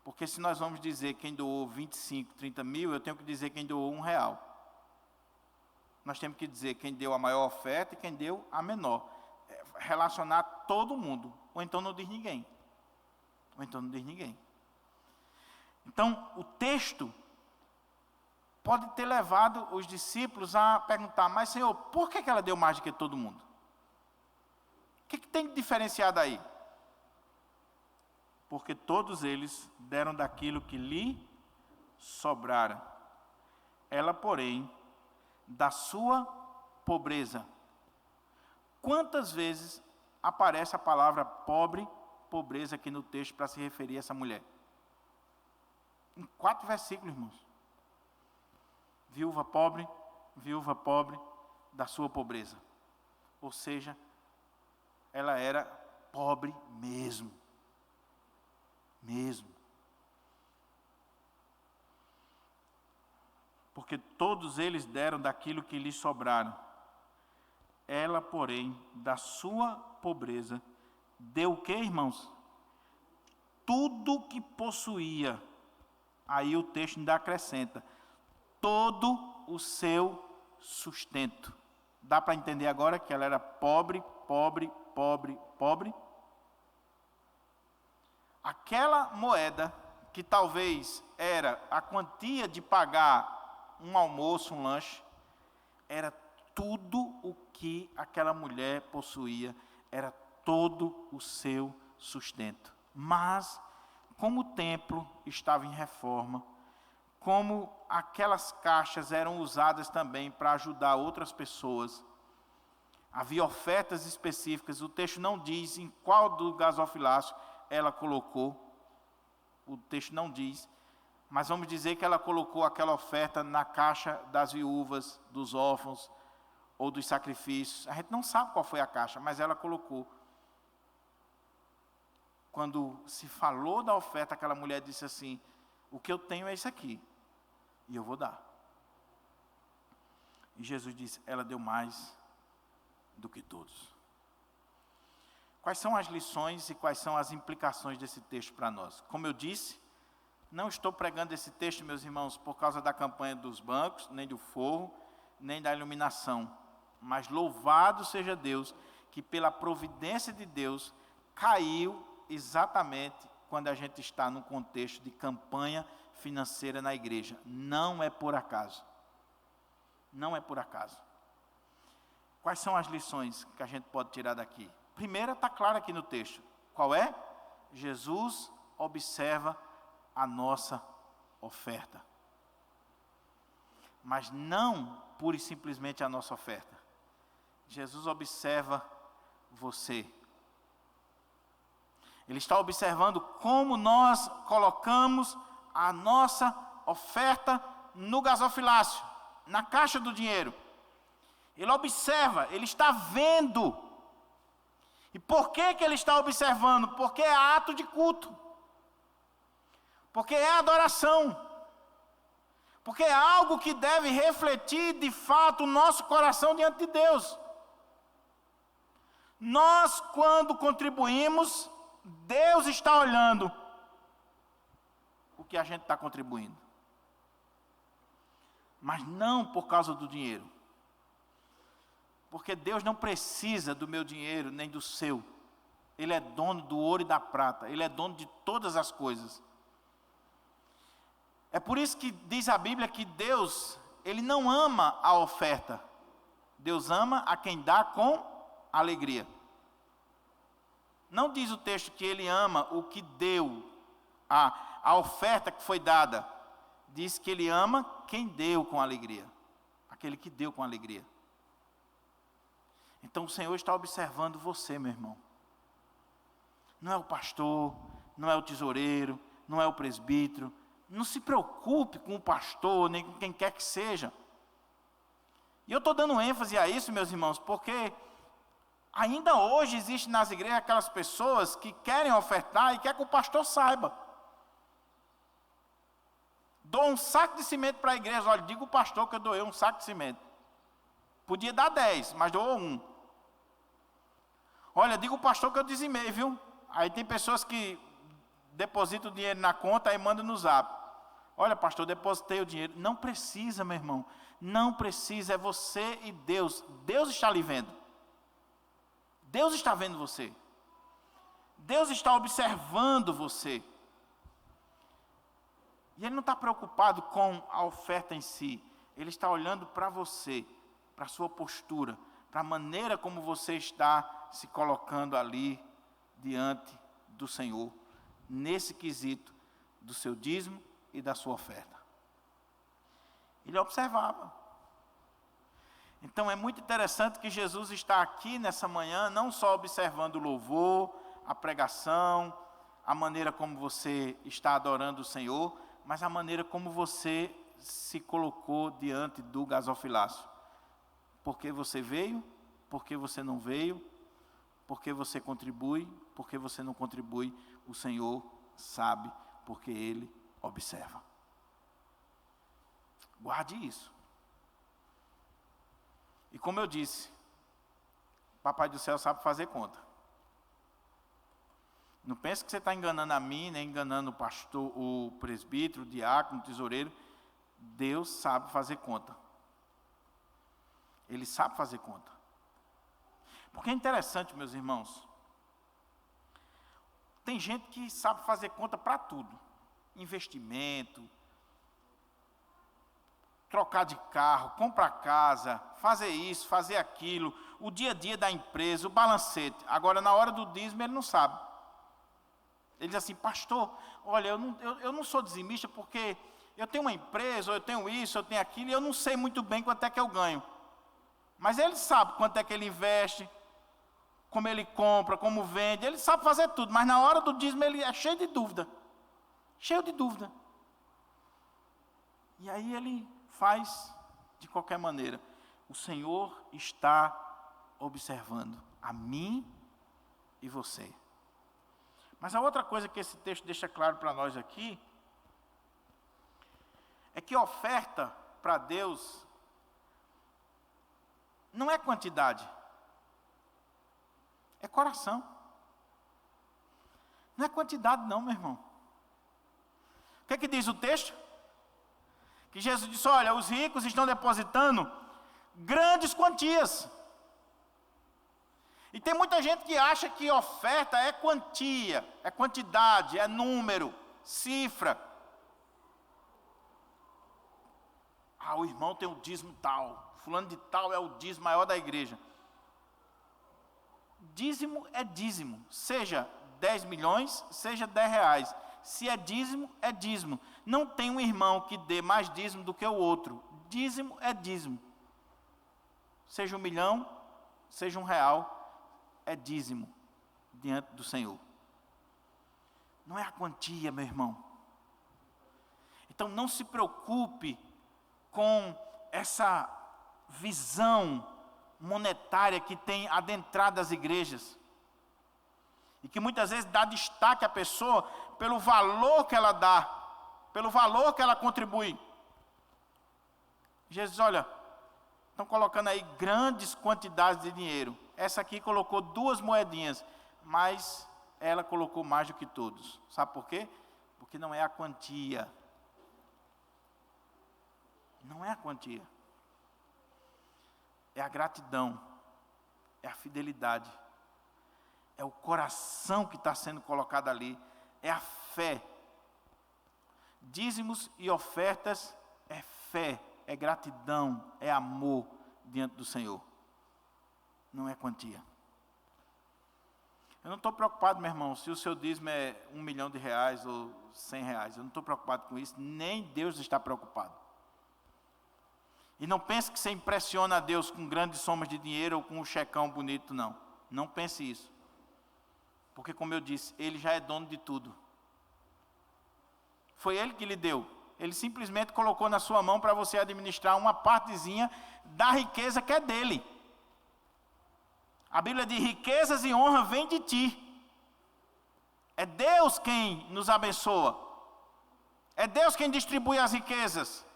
Porque se nós vamos dizer quem doou 25, 30 mil, eu tenho que dizer quem doou R$1. Nós temos que dizer quem deu a maior oferta e quem deu a menor. Relacionar todo mundo. Ou então não diz ninguém. Então, o texto pode ter levado os discípulos a perguntar, mas Senhor, por que ela deu mais do que todo mundo? O que tem de diferenciado aí? Porque todos eles deram daquilo que lhe sobrara. Ela, porém, da sua pobreza. Quantas vezes aparece a palavra pobre, pobreza aqui no texto para se referir a essa mulher? Em 4 versículos, irmãos. Viúva pobre, da sua pobreza. Ou seja, ela era pobre mesmo. Porque todos eles deram daquilo que lhes sobraram. Ela, porém, da sua pobreza, deu o quê, irmãos? Tudo que possuía. Aí o texto ainda acrescenta: todo o seu sustento. Dá para entender agora que ela era pobre, pobre, pobre, pobre? Aquela moeda, que talvez era a quantia de pagar um almoço, um lanche, era tudo o que aquela mulher possuía, era todo o seu sustento. Mas, como o templo estava em reforma, como aquelas caixas eram usadas também para ajudar outras pessoas, havia ofertas específicas, o texto não diz em qual do gasofilácio ela colocou, o texto não diz, mas vamos dizer que ela colocou aquela oferta na caixa das viúvas, dos órfãos, ou dos sacrifícios. A gente não sabe qual foi a caixa, mas ela colocou. Quando se falou da oferta, aquela mulher disse assim: o que eu tenho é isso aqui, e eu vou dar. E Jesus disse: ela deu mais do que todos. Quais são as lições e quais são as implicações desse texto para nós? Como eu disse, não estou pregando esse texto, meus irmãos, por causa da campanha dos bancos, nem do forro, nem da iluminação. Mas louvado seja Deus, que pela providência de Deus, caiu exatamente quando a gente está num contexto de campanha financeira na igreja. Não é por acaso. Não é por acaso. Quais são as lições que a gente pode tirar daqui? Primeira está clara aqui no texto. Qual é? Jesus observa a nossa oferta. Mas não pura e simplesmente a nossa oferta. Jesus observa você. Ele está observando como nós colocamos a nossa oferta no gasofilácio, na caixa do dinheiro. Ele observa, ele está vendo. E por que ele está observando? Porque é ato de culto. Porque é adoração. Porque é algo que deve refletir de fato o nosso coração diante de Deus. Nós, quando contribuímos, Deus está olhando o que a gente está contribuindo. Mas não por causa do dinheiro. Porque Deus não precisa do meu dinheiro, nem do seu. Ele é dono do ouro e da prata. Ele é dono de todas as coisas. É por isso que diz a Bíblia que Deus, Ele não ama a oferta. Deus ama a quem dá com alegria. Não diz o texto que Ele ama o que deu, a oferta que foi dada. Diz que Ele ama quem deu com alegria. Aquele que deu com alegria. Então o Senhor está observando você, meu irmão. Não é o pastor, não é o tesoureiro, não é o presbítero. Não se preocupe com o pastor, nem com quem quer que seja. E eu estou dando ênfase a isso, meus irmãos, porque ainda hoje existe nas igrejas aquelas pessoas que querem ofertar e quer que o pastor saiba. Dou um saco de cimento para a igreja, olha, diga o pastor que eu doei um saco de cimento. Podia dar 10, mas doou 1. Olha, diga o pastor que eu dizimei, viu? Aí tem pessoas que depositam o dinheiro na conta e mandam no zap. Olha, pastor, depositei o dinheiro. Não precisa, meu irmão. Não precisa, é você e Deus. Deus está lhe vendo. Deus está vendo você. Deus está observando você. E Ele não está preocupado com a oferta em si. Ele está olhando para você, para a sua postura, para a maneira como você está se colocando ali diante do Senhor, nesse quesito do seu dízimo e da sua oferta. Ele observava. Então é muito interessante que Jesus está aqui nessa manhã, não só observando o louvor, a pregação, a maneira como você está adorando o Senhor, mas a maneira como você se colocou diante do gasofilácio. Por que você veio? Por que você não veio? Por que você contribui? Por que você não contribui? O Senhor sabe, porque Ele observa. Guarde isso. E como eu disse, Papai do Céu sabe fazer conta. Não pense que você está enganando a mim, nem enganando o pastor, o presbítero, o diácono, o tesoureiro. Deus sabe fazer conta. Ele sabe fazer conta. Porque é interessante, meus irmãos. Tem gente que sabe fazer conta para tudo. Investimento, trocar de carro, comprar casa, fazer isso, fazer aquilo, o dia a dia da empresa, o balancete. Agora, na hora do dízimo, ele não sabe. Ele diz assim, pastor, olha, eu não sou dizimista porque eu tenho uma empresa, ou eu tenho isso, eu tenho aquilo, e eu não sei muito bem quanto é que eu ganho. Mas ele sabe quanto é que ele investe, como ele compra, como vende, ele sabe fazer tudo, mas na hora do dízimo ele é cheio de dúvida. Cheio de dúvida. E aí ele faz de qualquer maneira. O Senhor está observando a mim e você. Mas a outra coisa que esse texto deixa claro para nós aqui, é que oferta para Deus não é quantidade, é coração. Não é quantidade não, meu irmão. O que é que diz o texto? Que Jesus disse, olha, os ricos estão depositando grandes quantias. E tem muita gente que acha que oferta é quantia, é quantidade, é número, cifra. Ah, o irmão tem o dízimo tal, fulano de tal é o dízimo maior da igreja. Dízimo é dízimo, seja 10 milhões, seja 10 reais. Se é dízimo, é dízimo. Não tem um irmão que dê mais dízimo do que o outro. Dízimo é dízimo. Seja 1 milhão, seja R$1, é dízimo diante do Senhor. Não é a quantia, meu irmão. Então não se preocupe com essa visão monetária que tem adentrado as igrejas. E que muitas vezes dá destaque à pessoa pelo valor que ela dá, pelo valor que ela contribui. Jesus, olha, estão colocando aí grandes quantidades de dinheiro. Essa aqui colocou 2 moedinhas, mas ela colocou mais do que todos. Sabe por quê? Porque não é a quantia. Não é a quantia. É a gratidão, é a fidelidade. É o coração que está sendo colocado ali, é a fé. Dízimos e ofertas é fé, é gratidão, é amor diante do Senhor. Não é quantia. Eu não estou preocupado, meu irmão, se o seu dízimo é R$1 milhão ou R$100. Eu não estou preocupado com isso, nem Deus está preocupado. E não pense que você impressiona a Deus com grandes somas de dinheiro ou com um checão bonito, não. Não pense isso. Porque, como eu disse, Ele já é dono de tudo. Foi Ele que lhe deu. Ele simplesmente colocou na sua mão para você administrar uma partezinha da riqueza que é dele. A Bíblia diz, riquezas e honra vêm de ti. É Deus quem nos abençoa. É Deus quem distribui as riquezas.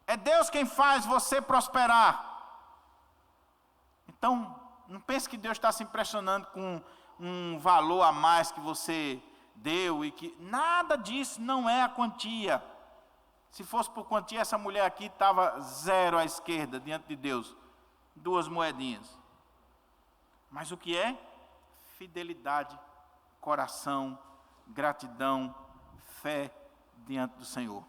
É Deus quem faz você prosperar. Então, não pense que Deus está se impressionando com um valor a mais que você deu e que nada disso não é a quantia. Se fosse por quantia, essa mulher aqui estava 0 à esquerda diante de Deus, 2 moedinhas. Mas o que é? Fidelidade, coração, gratidão, fé diante do Senhor.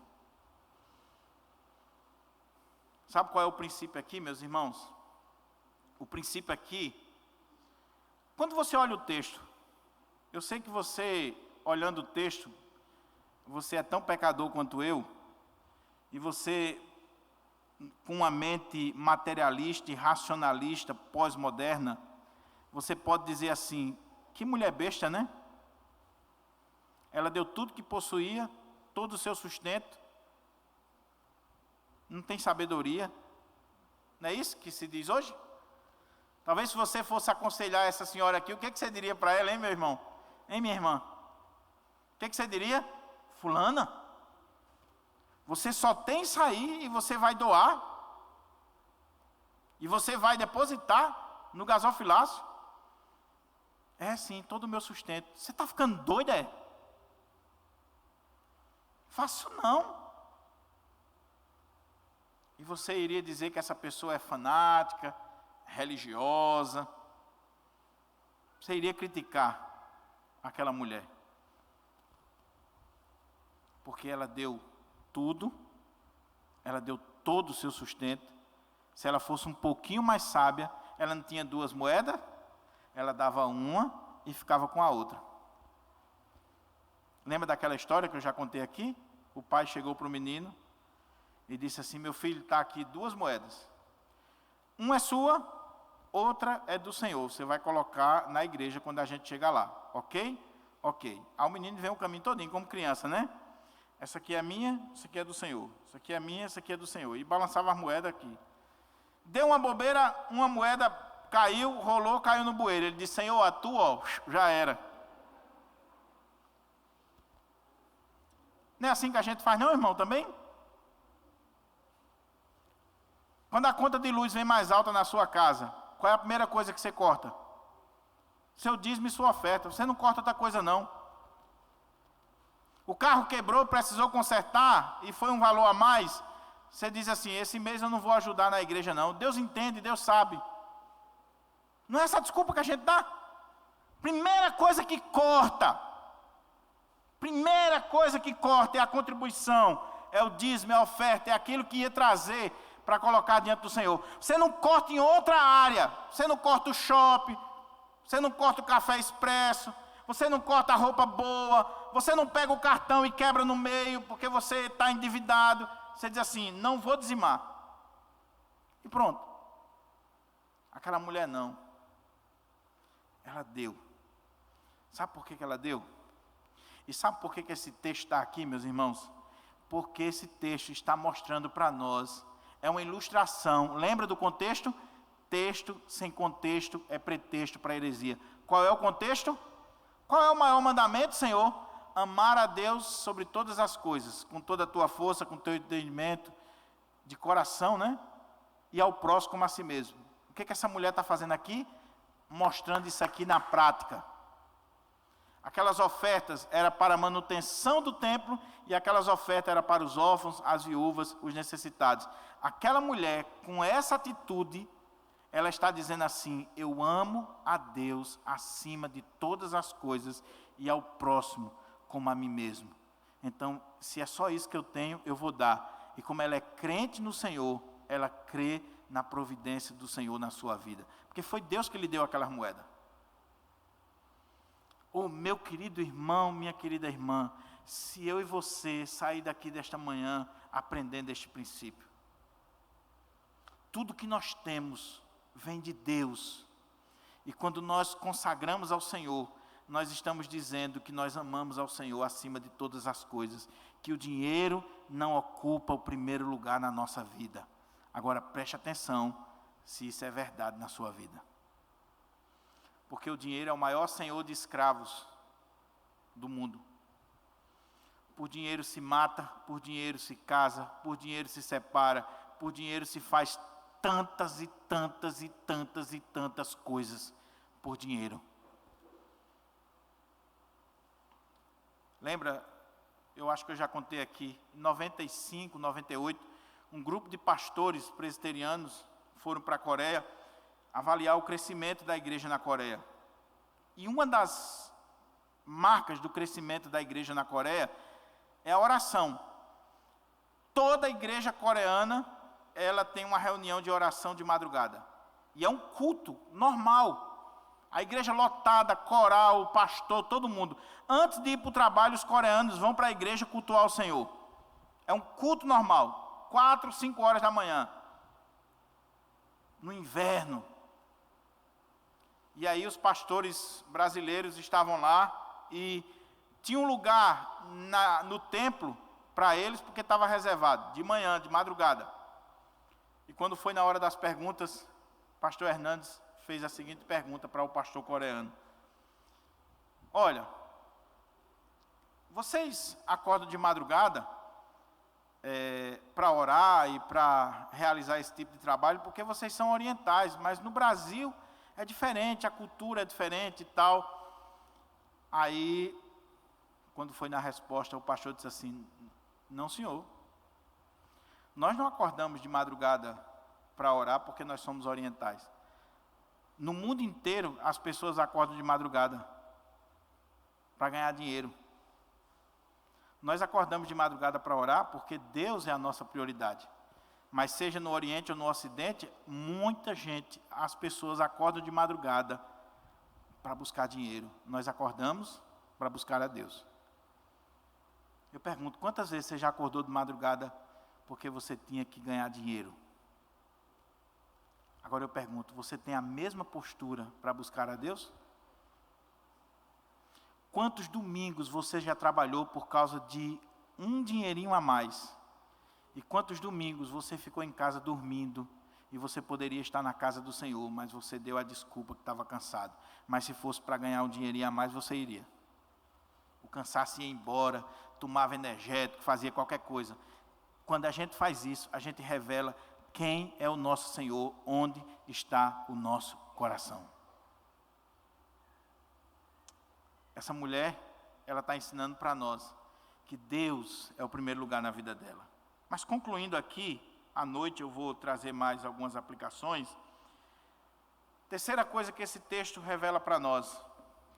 Sabe qual é o princípio aqui, meus irmãos? O princípio aqui, quando você olha o texto, eu sei que você, olhando o texto, você é tão pecador quanto eu, e você, com uma mente materialista e racionalista, pós-moderna, você pode dizer assim, que mulher besta, né? Ela deu tudo que possuía, todo o seu sustento, não tem sabedoria. Não é isso que se diz hoje? Talvez se você fosse aconselhar essa senhora aqui, o que você diria para ela, hein, meu irmão? Hein, minha irmã? O que você diria? Fulana, você só tem isso aí e você vai doar? E você vai depositar no gasofilácio? É sim, todo o meu sustento. Você está ficando doida, é? Faço não. E você iria dizer que essa pessoa é fanática, religiosa. Você iria criticar aquela mulher. Porque ela deu tudo, ela deu todo o seu sustento. Se ela fosse um pouquinho mais sábia, ela não tinha 2 moedas, ela dava uma e ficava com a outra. Lembra daquela história que eu já contei aqui? O pai chegou para o menino e disse assim: meu filho, está aqui 2 moedas. Uma é sua, outra é do Senhor. Você vai colocar na igreja quando a gente chegar lá. Ok? Ok. Aí o menino vem o caminho todinho, como criança, né? Essa aqui é minha, essa aqui é do Senhor. Essa aqui é minha, essa aqui é do Senhor. E balançava as moedas aqui. Deu uma bobeira, uma moeda caiu, rolou, caiu no bueiro. Ele disse: Senhor, a tua, ó, já era. Não é assim que a gente faz não, irmão, também? Quando a conta de luz vem mais alta na sua casa, qual é a primeira coisa que você corta? Seu dízimo e sua oferta. Você não corta outra coisa não. O carro quebrou, precisou consertar e foi um valor a mais. Você diz assim: esse mês eu não vou ajudar na igreja não. Deus entende, Deus sabe. Não é essa desculpa que a gente dá? Primeira coisa que corta. Primeira coisa que corta é a contribuição. É o dízimo, é a oferta, é aquilo que ia trazer para colocar diante do Senhor. Você não corta em outra área. Você não corta o shopping. Você não corta o café expresso. Você não corta a roupa boa. Você não pega o cartão e quebra no meio porque você está endividado. Você diz assim: não vou dizimar. E pronto. Aquela mulher não. Ela deu. Sabe por que ela deu? E sabe por que esse texto está aqui, meus irmãos? Porque esse texto está mostrando para nós. É uma ilustração. Lembra do contexto? Texto sem contexto é pretexto para heresia. Qual é o contexto? Qual é o maior mandamento, Senhor? Amar a Deus sobre todas as coisas, com toda a tua força, com o teu entendimento, de coração, né? E ao próximo como a si mesmo. O que essa mulher está fazendo aqui? Mostrando isso aqui na prática. Aquelas ofertas eram para a manutenção do templo e aquelas ofertas eram para os órfãos, as viúvas, os necessitados. Aquela mulher, com essa atitude, ela está dizendo assim: eu amo a Deus acima de todas as coisas e ao próximo como a mim mesmo. Então, se é só isso que eu tenho, eu vou dar. E como ela é crente no Senhor, ela crê na providência do Senhor na sua vida. Porque foi Deus que lhe deu aquela moeda. Oh, meu querido irmão, minha querida irmã, se eu e você sair daqui desta manhã aprendendo este princípio, tudo que nós temos vem de Deus. E quando nós consagramos ao Senhor, nós estamos dizendo que nós amamos ao Senhor acima de todas as coisas, que o dinheiro não ocupa o primeiro lugar na nossa vida. Agora preste atenção se isso é verdade na sua vida. Porque o dinheiro é o maior senhor de escravos do mundo. Por dinheiro se mata, por dinheiro se casa, por dinheiro se separa, por dinheiro se faz tantas e tantas e tantas e tantas coisas por dinheiro. Lembra, eu acho que eu já contei aqui, em 95, 98, um grupo de pastores presbiterianos foram para a Coreia avaliar o crescimento da igreja na Coreia. E uma das marcas do crescimento da igreja na Coreia é a oração. Toda a igreja coreana, ela tem uma reunião de oração de madrugada. E é um culto normal. A igreja lotada, coral, pastor, todo mundo. Antes de ir para o trabalho, os coreanos vão para a igreja cultuar o Senhor. É um culto normal. 4, 5 horas da manhã. No inverno. E aí os pastores brasileiros estavam lá e tinha um lugar no templo para eles porque estava reservado, de manhã, de madrugada. E quando foi na hora das perguntas, o pastor Hernandes fez a seguinte pergunta para o pastor coreano: olha, vocês acordam de madrugada para orar e para realizar esse tipo de trabalho porque vocês são orientais, mas no Brasil é diferente, a cultura é diferente e tal. Aí, quando foi na resposta, o pastor disse assim, não senhor, nós não acordamos de madrugada para orar porque nós somos orientais. No mundo inteiro, as pessoas acordam de madrugada para ganhar dinheiro. Nós acordamos de madrugada para orar porque Deus é a nossa prioridade. Mas seja no Oriente ou no Ocidente, muita gente, as pessoas acordam de madrugada para buscar dinheiro. Nós acordamos para buscar a Deus. Eu pergunto, quantas vezes você já acordou de madrugada porque você tinha que ganhar dinheiro? Agora eu pergunto, você tem a mesma postura para buscar a Deus? Quantos domingos você já trabalhou por causa de um dinheirinho a mais? E quantos domingos você ficou em casa dormindo e você poderia estar na casa do Senhor, mas você deu a desculpa que estava cansado. Mas se fosse para ganhar um dinheirinho a mais, você iria. O cansaço ia embora, tomava energético, fazia qualquer coisa. Quando a gente faz isso, a gente revela quem é o nosso Senhor, onde está o nosso coração. Essa mulher, ela está ensinando para nós que Deus é o primeiro lugar na vida dela. Mas concluindo aqui, à noite eu vou trazer mais algumas aplicações. Terceira coisa que esse texto revela para nós,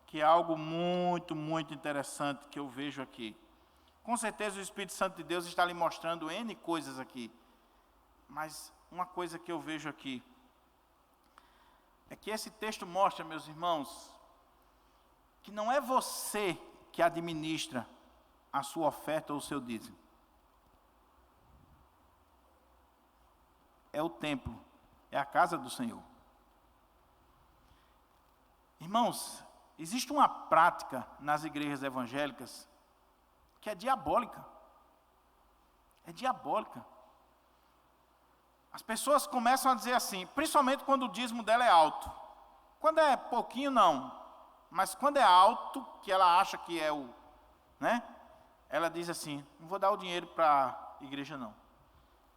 que é algo muito, muito interessante que eu vejo aqui. Com certeza o Espírito Santo de Deus está lhe mostrando N coisas aqui. Mas uma coisa que eu vejo aqui, é que esse texto mostra, meus irmãos, que não é você que administra a sua oferta ou o seu dízimo. É o templo, é a casa do Senhor. Irmãos, existe uma prática nas igrejas evangélicas que é diabólica. É diabólica. As pessoas começam a dizer assim, principalmente quando o dízimo dela é alto. Quando é pouquinho, não. Mas quando é alto, que ela acha que é o... né? Ela diz assim, não vou dar o dinheiro para a igreja, não.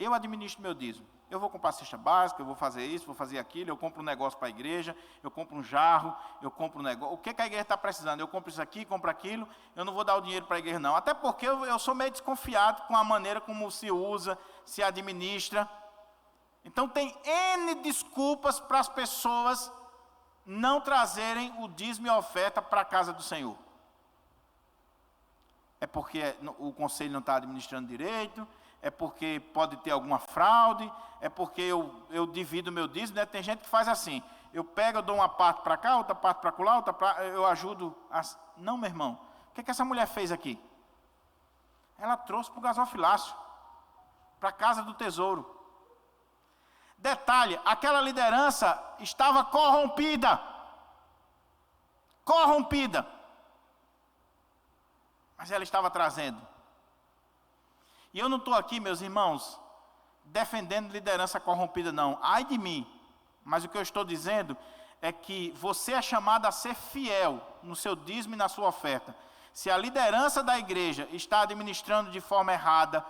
Eu administro meu dízimo. Eu vou comprar cesta básica, eu vou fazer isso, vou fazer aquilo, eu compro um negócio para a igreja, eu compro um jarro, eu compro um negócio. O que a igreja está precisando? Eu compro isso aqui, compro aquilo, eu não vou dar o dinheiro para a igreja, não. Até porque eu sou meio desconfiado com a maneira como se usa, se administra. Então tem N desculpas para as pessoas não trazerem o dízimo e a oferta para a casa do Senhor. É porque o conselho não está administrando direito, é porque pode ter alguma fraude, é porque eu divido o meu dízimo, né? Tem gente que faz assim, eu dou uma parte para cá, outra parte para lá, eu ajudo. Não, meu irmão, o que essa mulher fez aqui? Ela trouxe para o gasofilácio, para a casa do tesouro. Detalhe, aquela liderança estava corrompida. Corrompida. Mas ela estava trazendo. E eu não estou aqui, meus irmãos, defendendo liderança corrompida, não. Ai de mim. Mas o que eu estou dizendo é que você é chamado a ser fiel no seu dízimo e na sua oferta. Se a liderança da igreja está administrando de forma errada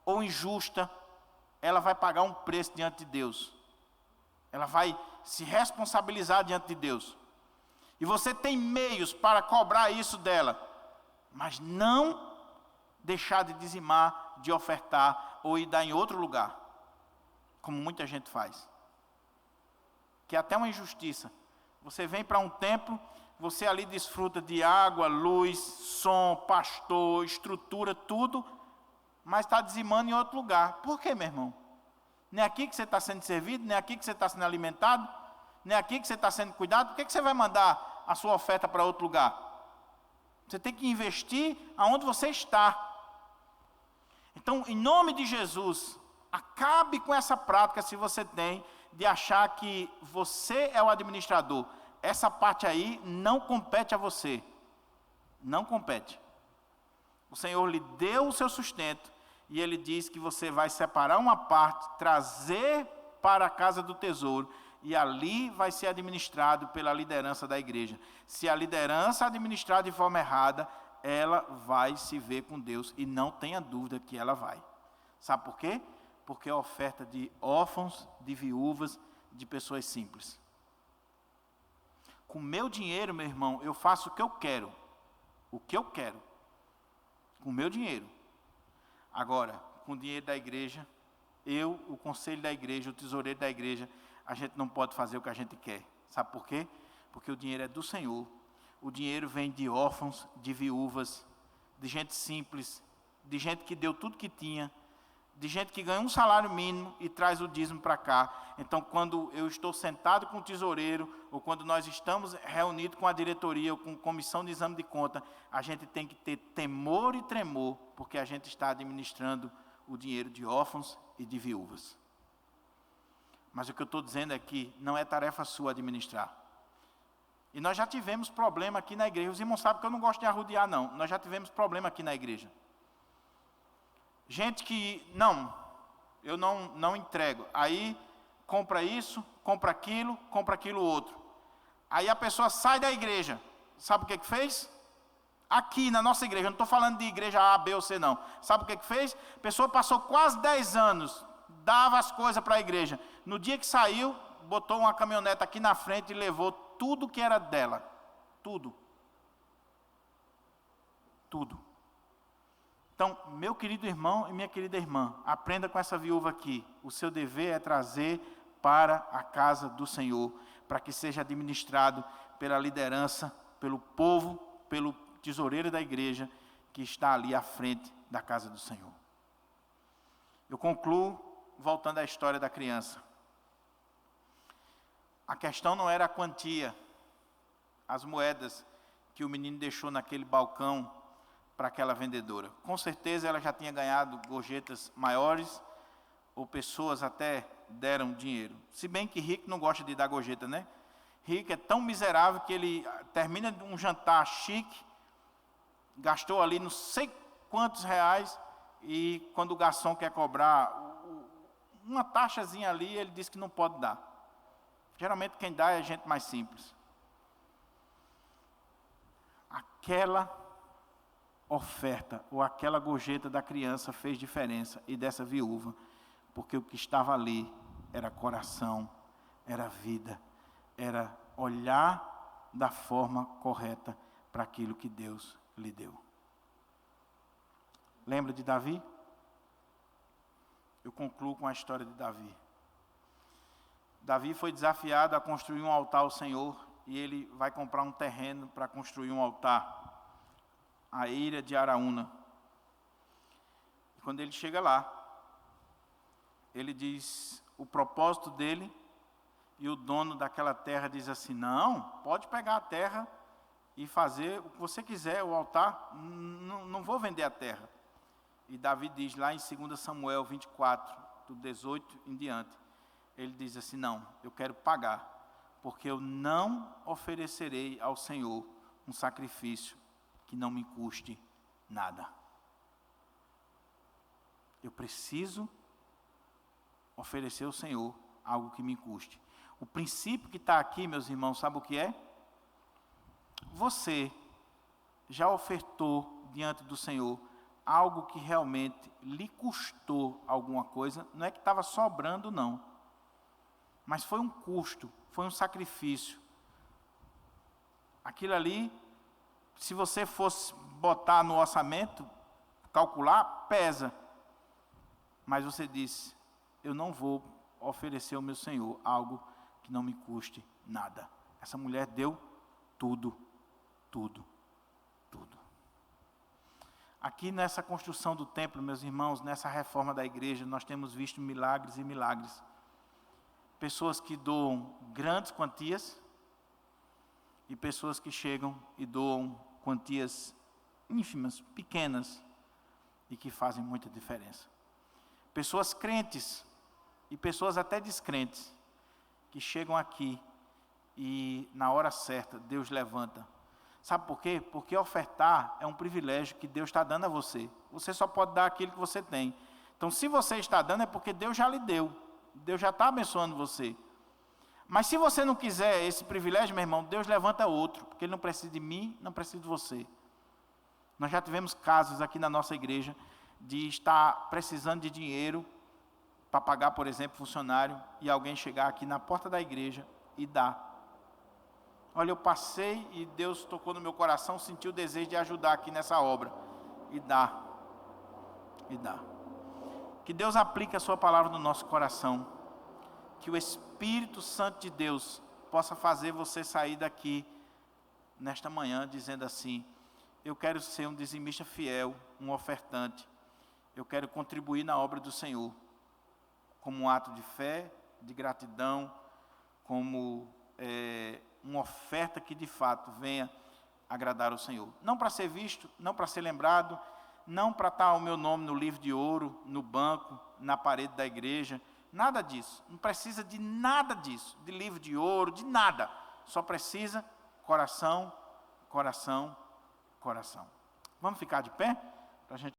ou injusta, ela vai pagar um preço diante de Deus. Ela vai se responsabilizar diante de Deus. E você tem meios para cobrar isso dela, mas não deixar de dizimar, de ofertar ou ir dar em outro lugar, como muita gente faz. Que é até uma injustiça. Você vem para um templo, você ali desfruta de água, luz, som, pastor, estrutura, tudo, mas está dizimando em outro lugar. Por quê, meu irmão? Nem aqui que você está sendo servido, nem aqui que você está sendo alimentado, nem aqui que você está sendo cuidado. Por que você vai mandar a sua oferta para outro lugar? Você tem que investir aonde você está. Então, em nome de Jesus, acabe com essa prática, se você tem, de achar que você é o administrador. Essa parte aí não compete a você. Não compete. O Senhor lhe deu o seu sustento e Ele diz que você vai separar uma parte, trazer para a casa do tesouro e ali vai ser administrado pela liderança da igreja. Se a liderança administrar de forma errada, ela vai se ver com Deus e não tenha dúvida que ela vai. Sabe por quê? Porque é oferta de órfãos, de viúvas, de pessoas simples. Com o meu dinheiro, meu irmão, eu faço o que eu quero. O que eu quero. Com o meu dinheiro. Agora, com o dinheiro da igreja, eu, o conselho da igreja, o tesoureiro da igreja, a gente não pode fazer o que a gente quer. Sabe por quê? Porque o dinheiro é do Senhor. O dinheiro vem de órfãos, de viúvas, de gente simples, de gente que deu tudo que tinha, de gente que ganha um salário mínimo e traz o dízimo para cá. Então, quando eu estou sentado com o tesoureiro, ou quando nós estamos reunidos com a diretoria, ou com comissão de exame de conta, a gente tem que ter temor e tremor, porque a gente está administrando o dinheiro de órfãos e de viúvas. Mas o que eu estou dizendo é que não é tarefa sua administrar. E nós já tivemos problema aqui na igreja. Os irmãos sabem que eu não gosto de arrodear, não. Nós já tivemos problema aqui na igreja. Gente que, eu não entrego. Aí, compra isso, compra aquilo outro. Aí a pessoa sai da igreja. Sabe o que fez? Aqui na nossa igreja, eu não estou falando de igreja A, B ou C, não. Sabe o que fez? A pessoa passou quase 10 anos, dava as coisas para a igreja. No dia que saiu, botou uma caminhonete aqui na frente e levou tudo que era dela. Tudo. Tudo. Então, meu querido irmão e minha querida irmã, aprenda com essa viúva aqui. O seu dever é trazer para a casa do Senhor, para que seja administrado pela liderança, pelo povo, pelo tesoureiro da igreja, que está ali à frente da casa do Senhor. Eu concluo voltando à história da criança. A questão não era a quantia, as moedas que o menino deixou naquele balcão para aquela vendedora. Com certeza ela já tinha ganhado gorjetas maiores, ou pessoas até deram dinheiro. Se bem que rico não gosta de dar gorjeta, né? Rico é tão miserável que ele termina um jantar chique, gastou ali não sei quantos reais, e quando o garçom quer cobrar uma taxazinha ali, ele diz que não pode dar. Geralmente quem dá é gente mais simples. Aquela oferta ou aquela gorjeta da criança fez diferença, e dessa viúva, porque o que estava ali era coração, era vida, era olhar da forma correta para aquilo que Deus lhe deu. Lembra de Davi? Eu concluo com a história de Davi. Davi foi desafiado a construir um altar ao Senhor, e ele vai comprar um terreno para construir um altar, a Eira de Araúna. E quando ele chega lá, ele diz o propósito dele, e o dono daquela terra diz assim: não, pode pegar a terra e fazer o que você quiser, o altar, não vou vender a terra. E Davi diz lá em 2 Samuel 24, do 18 em diante, ele diz assim: não, eu quero pagar, porque eu não oferecerei ao Senhor um sacrifício que não me custe nada. Eu preciso oferecer ao Senhor algo que me custe. O princípio que está aqui, meus irmãos, sabe o que é? Você já ofertou diante do Senhor algo que realmente lhe custou alguma coisa? Não é que estava sobrando, não. Mas foi um custo, foi um sacrifício. Aquilo ali, se você fosse botar no orçamento, calcular, pesa. Mas você disse: eu não vou oferecer ao meu Senhor algo que não me custe nada. Essa mulher deu tudo, tudo, tudo. Aqui nessa construção do templo, meus irmãos, nessa reforma da igreja, nós temos visto milagres e milagres. Pessoas que doam grandes quantias e pessoas que chegam e doam quantias ínfimas, pequenas, e que fazem muita diferença. Pessoas crentes e pessoas até descrentes que chegam aqui e na hora certa Deus levanta. Sabe por quê? Porque ofertar é um privilégio que Deus está dando a você. Você só pode dar aquilo que você tem. Então, se você está dando, é porque Deus já lhe deu. Deus já está abençoando você. Mas se você não quiser esse privilégio, meu irmão, Deus levanta outro, porque Ele não precisa de mim, não precisa de você. Nós já tivemos casos aqui na nossa igreja de estar precisando de dinheiro para pagar, por exemplo, funcionário, e alguém chegar aqui na porta da igreja e dar. Olha, eu passei e Deus tocou no meu coração, senti o desejo de ajudar aqui nessa obra. E dá. E dá. Que Deus aplique a sua palavra no nosso coração. Que o Espírito Santo de Deus possa fazer você sair daqui nesta manhã dizendo assim: eu quero ser um dizimista fiel, um ofertante. Eu quero contribuir na obra do Senhor, como um ato de fé, de gratidão, como uma oferta que de fato venha agradar ao Senhor. Não para ser visto, não para ser lembrado, não para estar o meu nome no livro de ouro, no banco, na parede da igreja, nada disso. Não precisa de nada disso, de livro de ouro, de nada. Só precisa coração, coração, coração. Vamos ficar de pé? Para a gente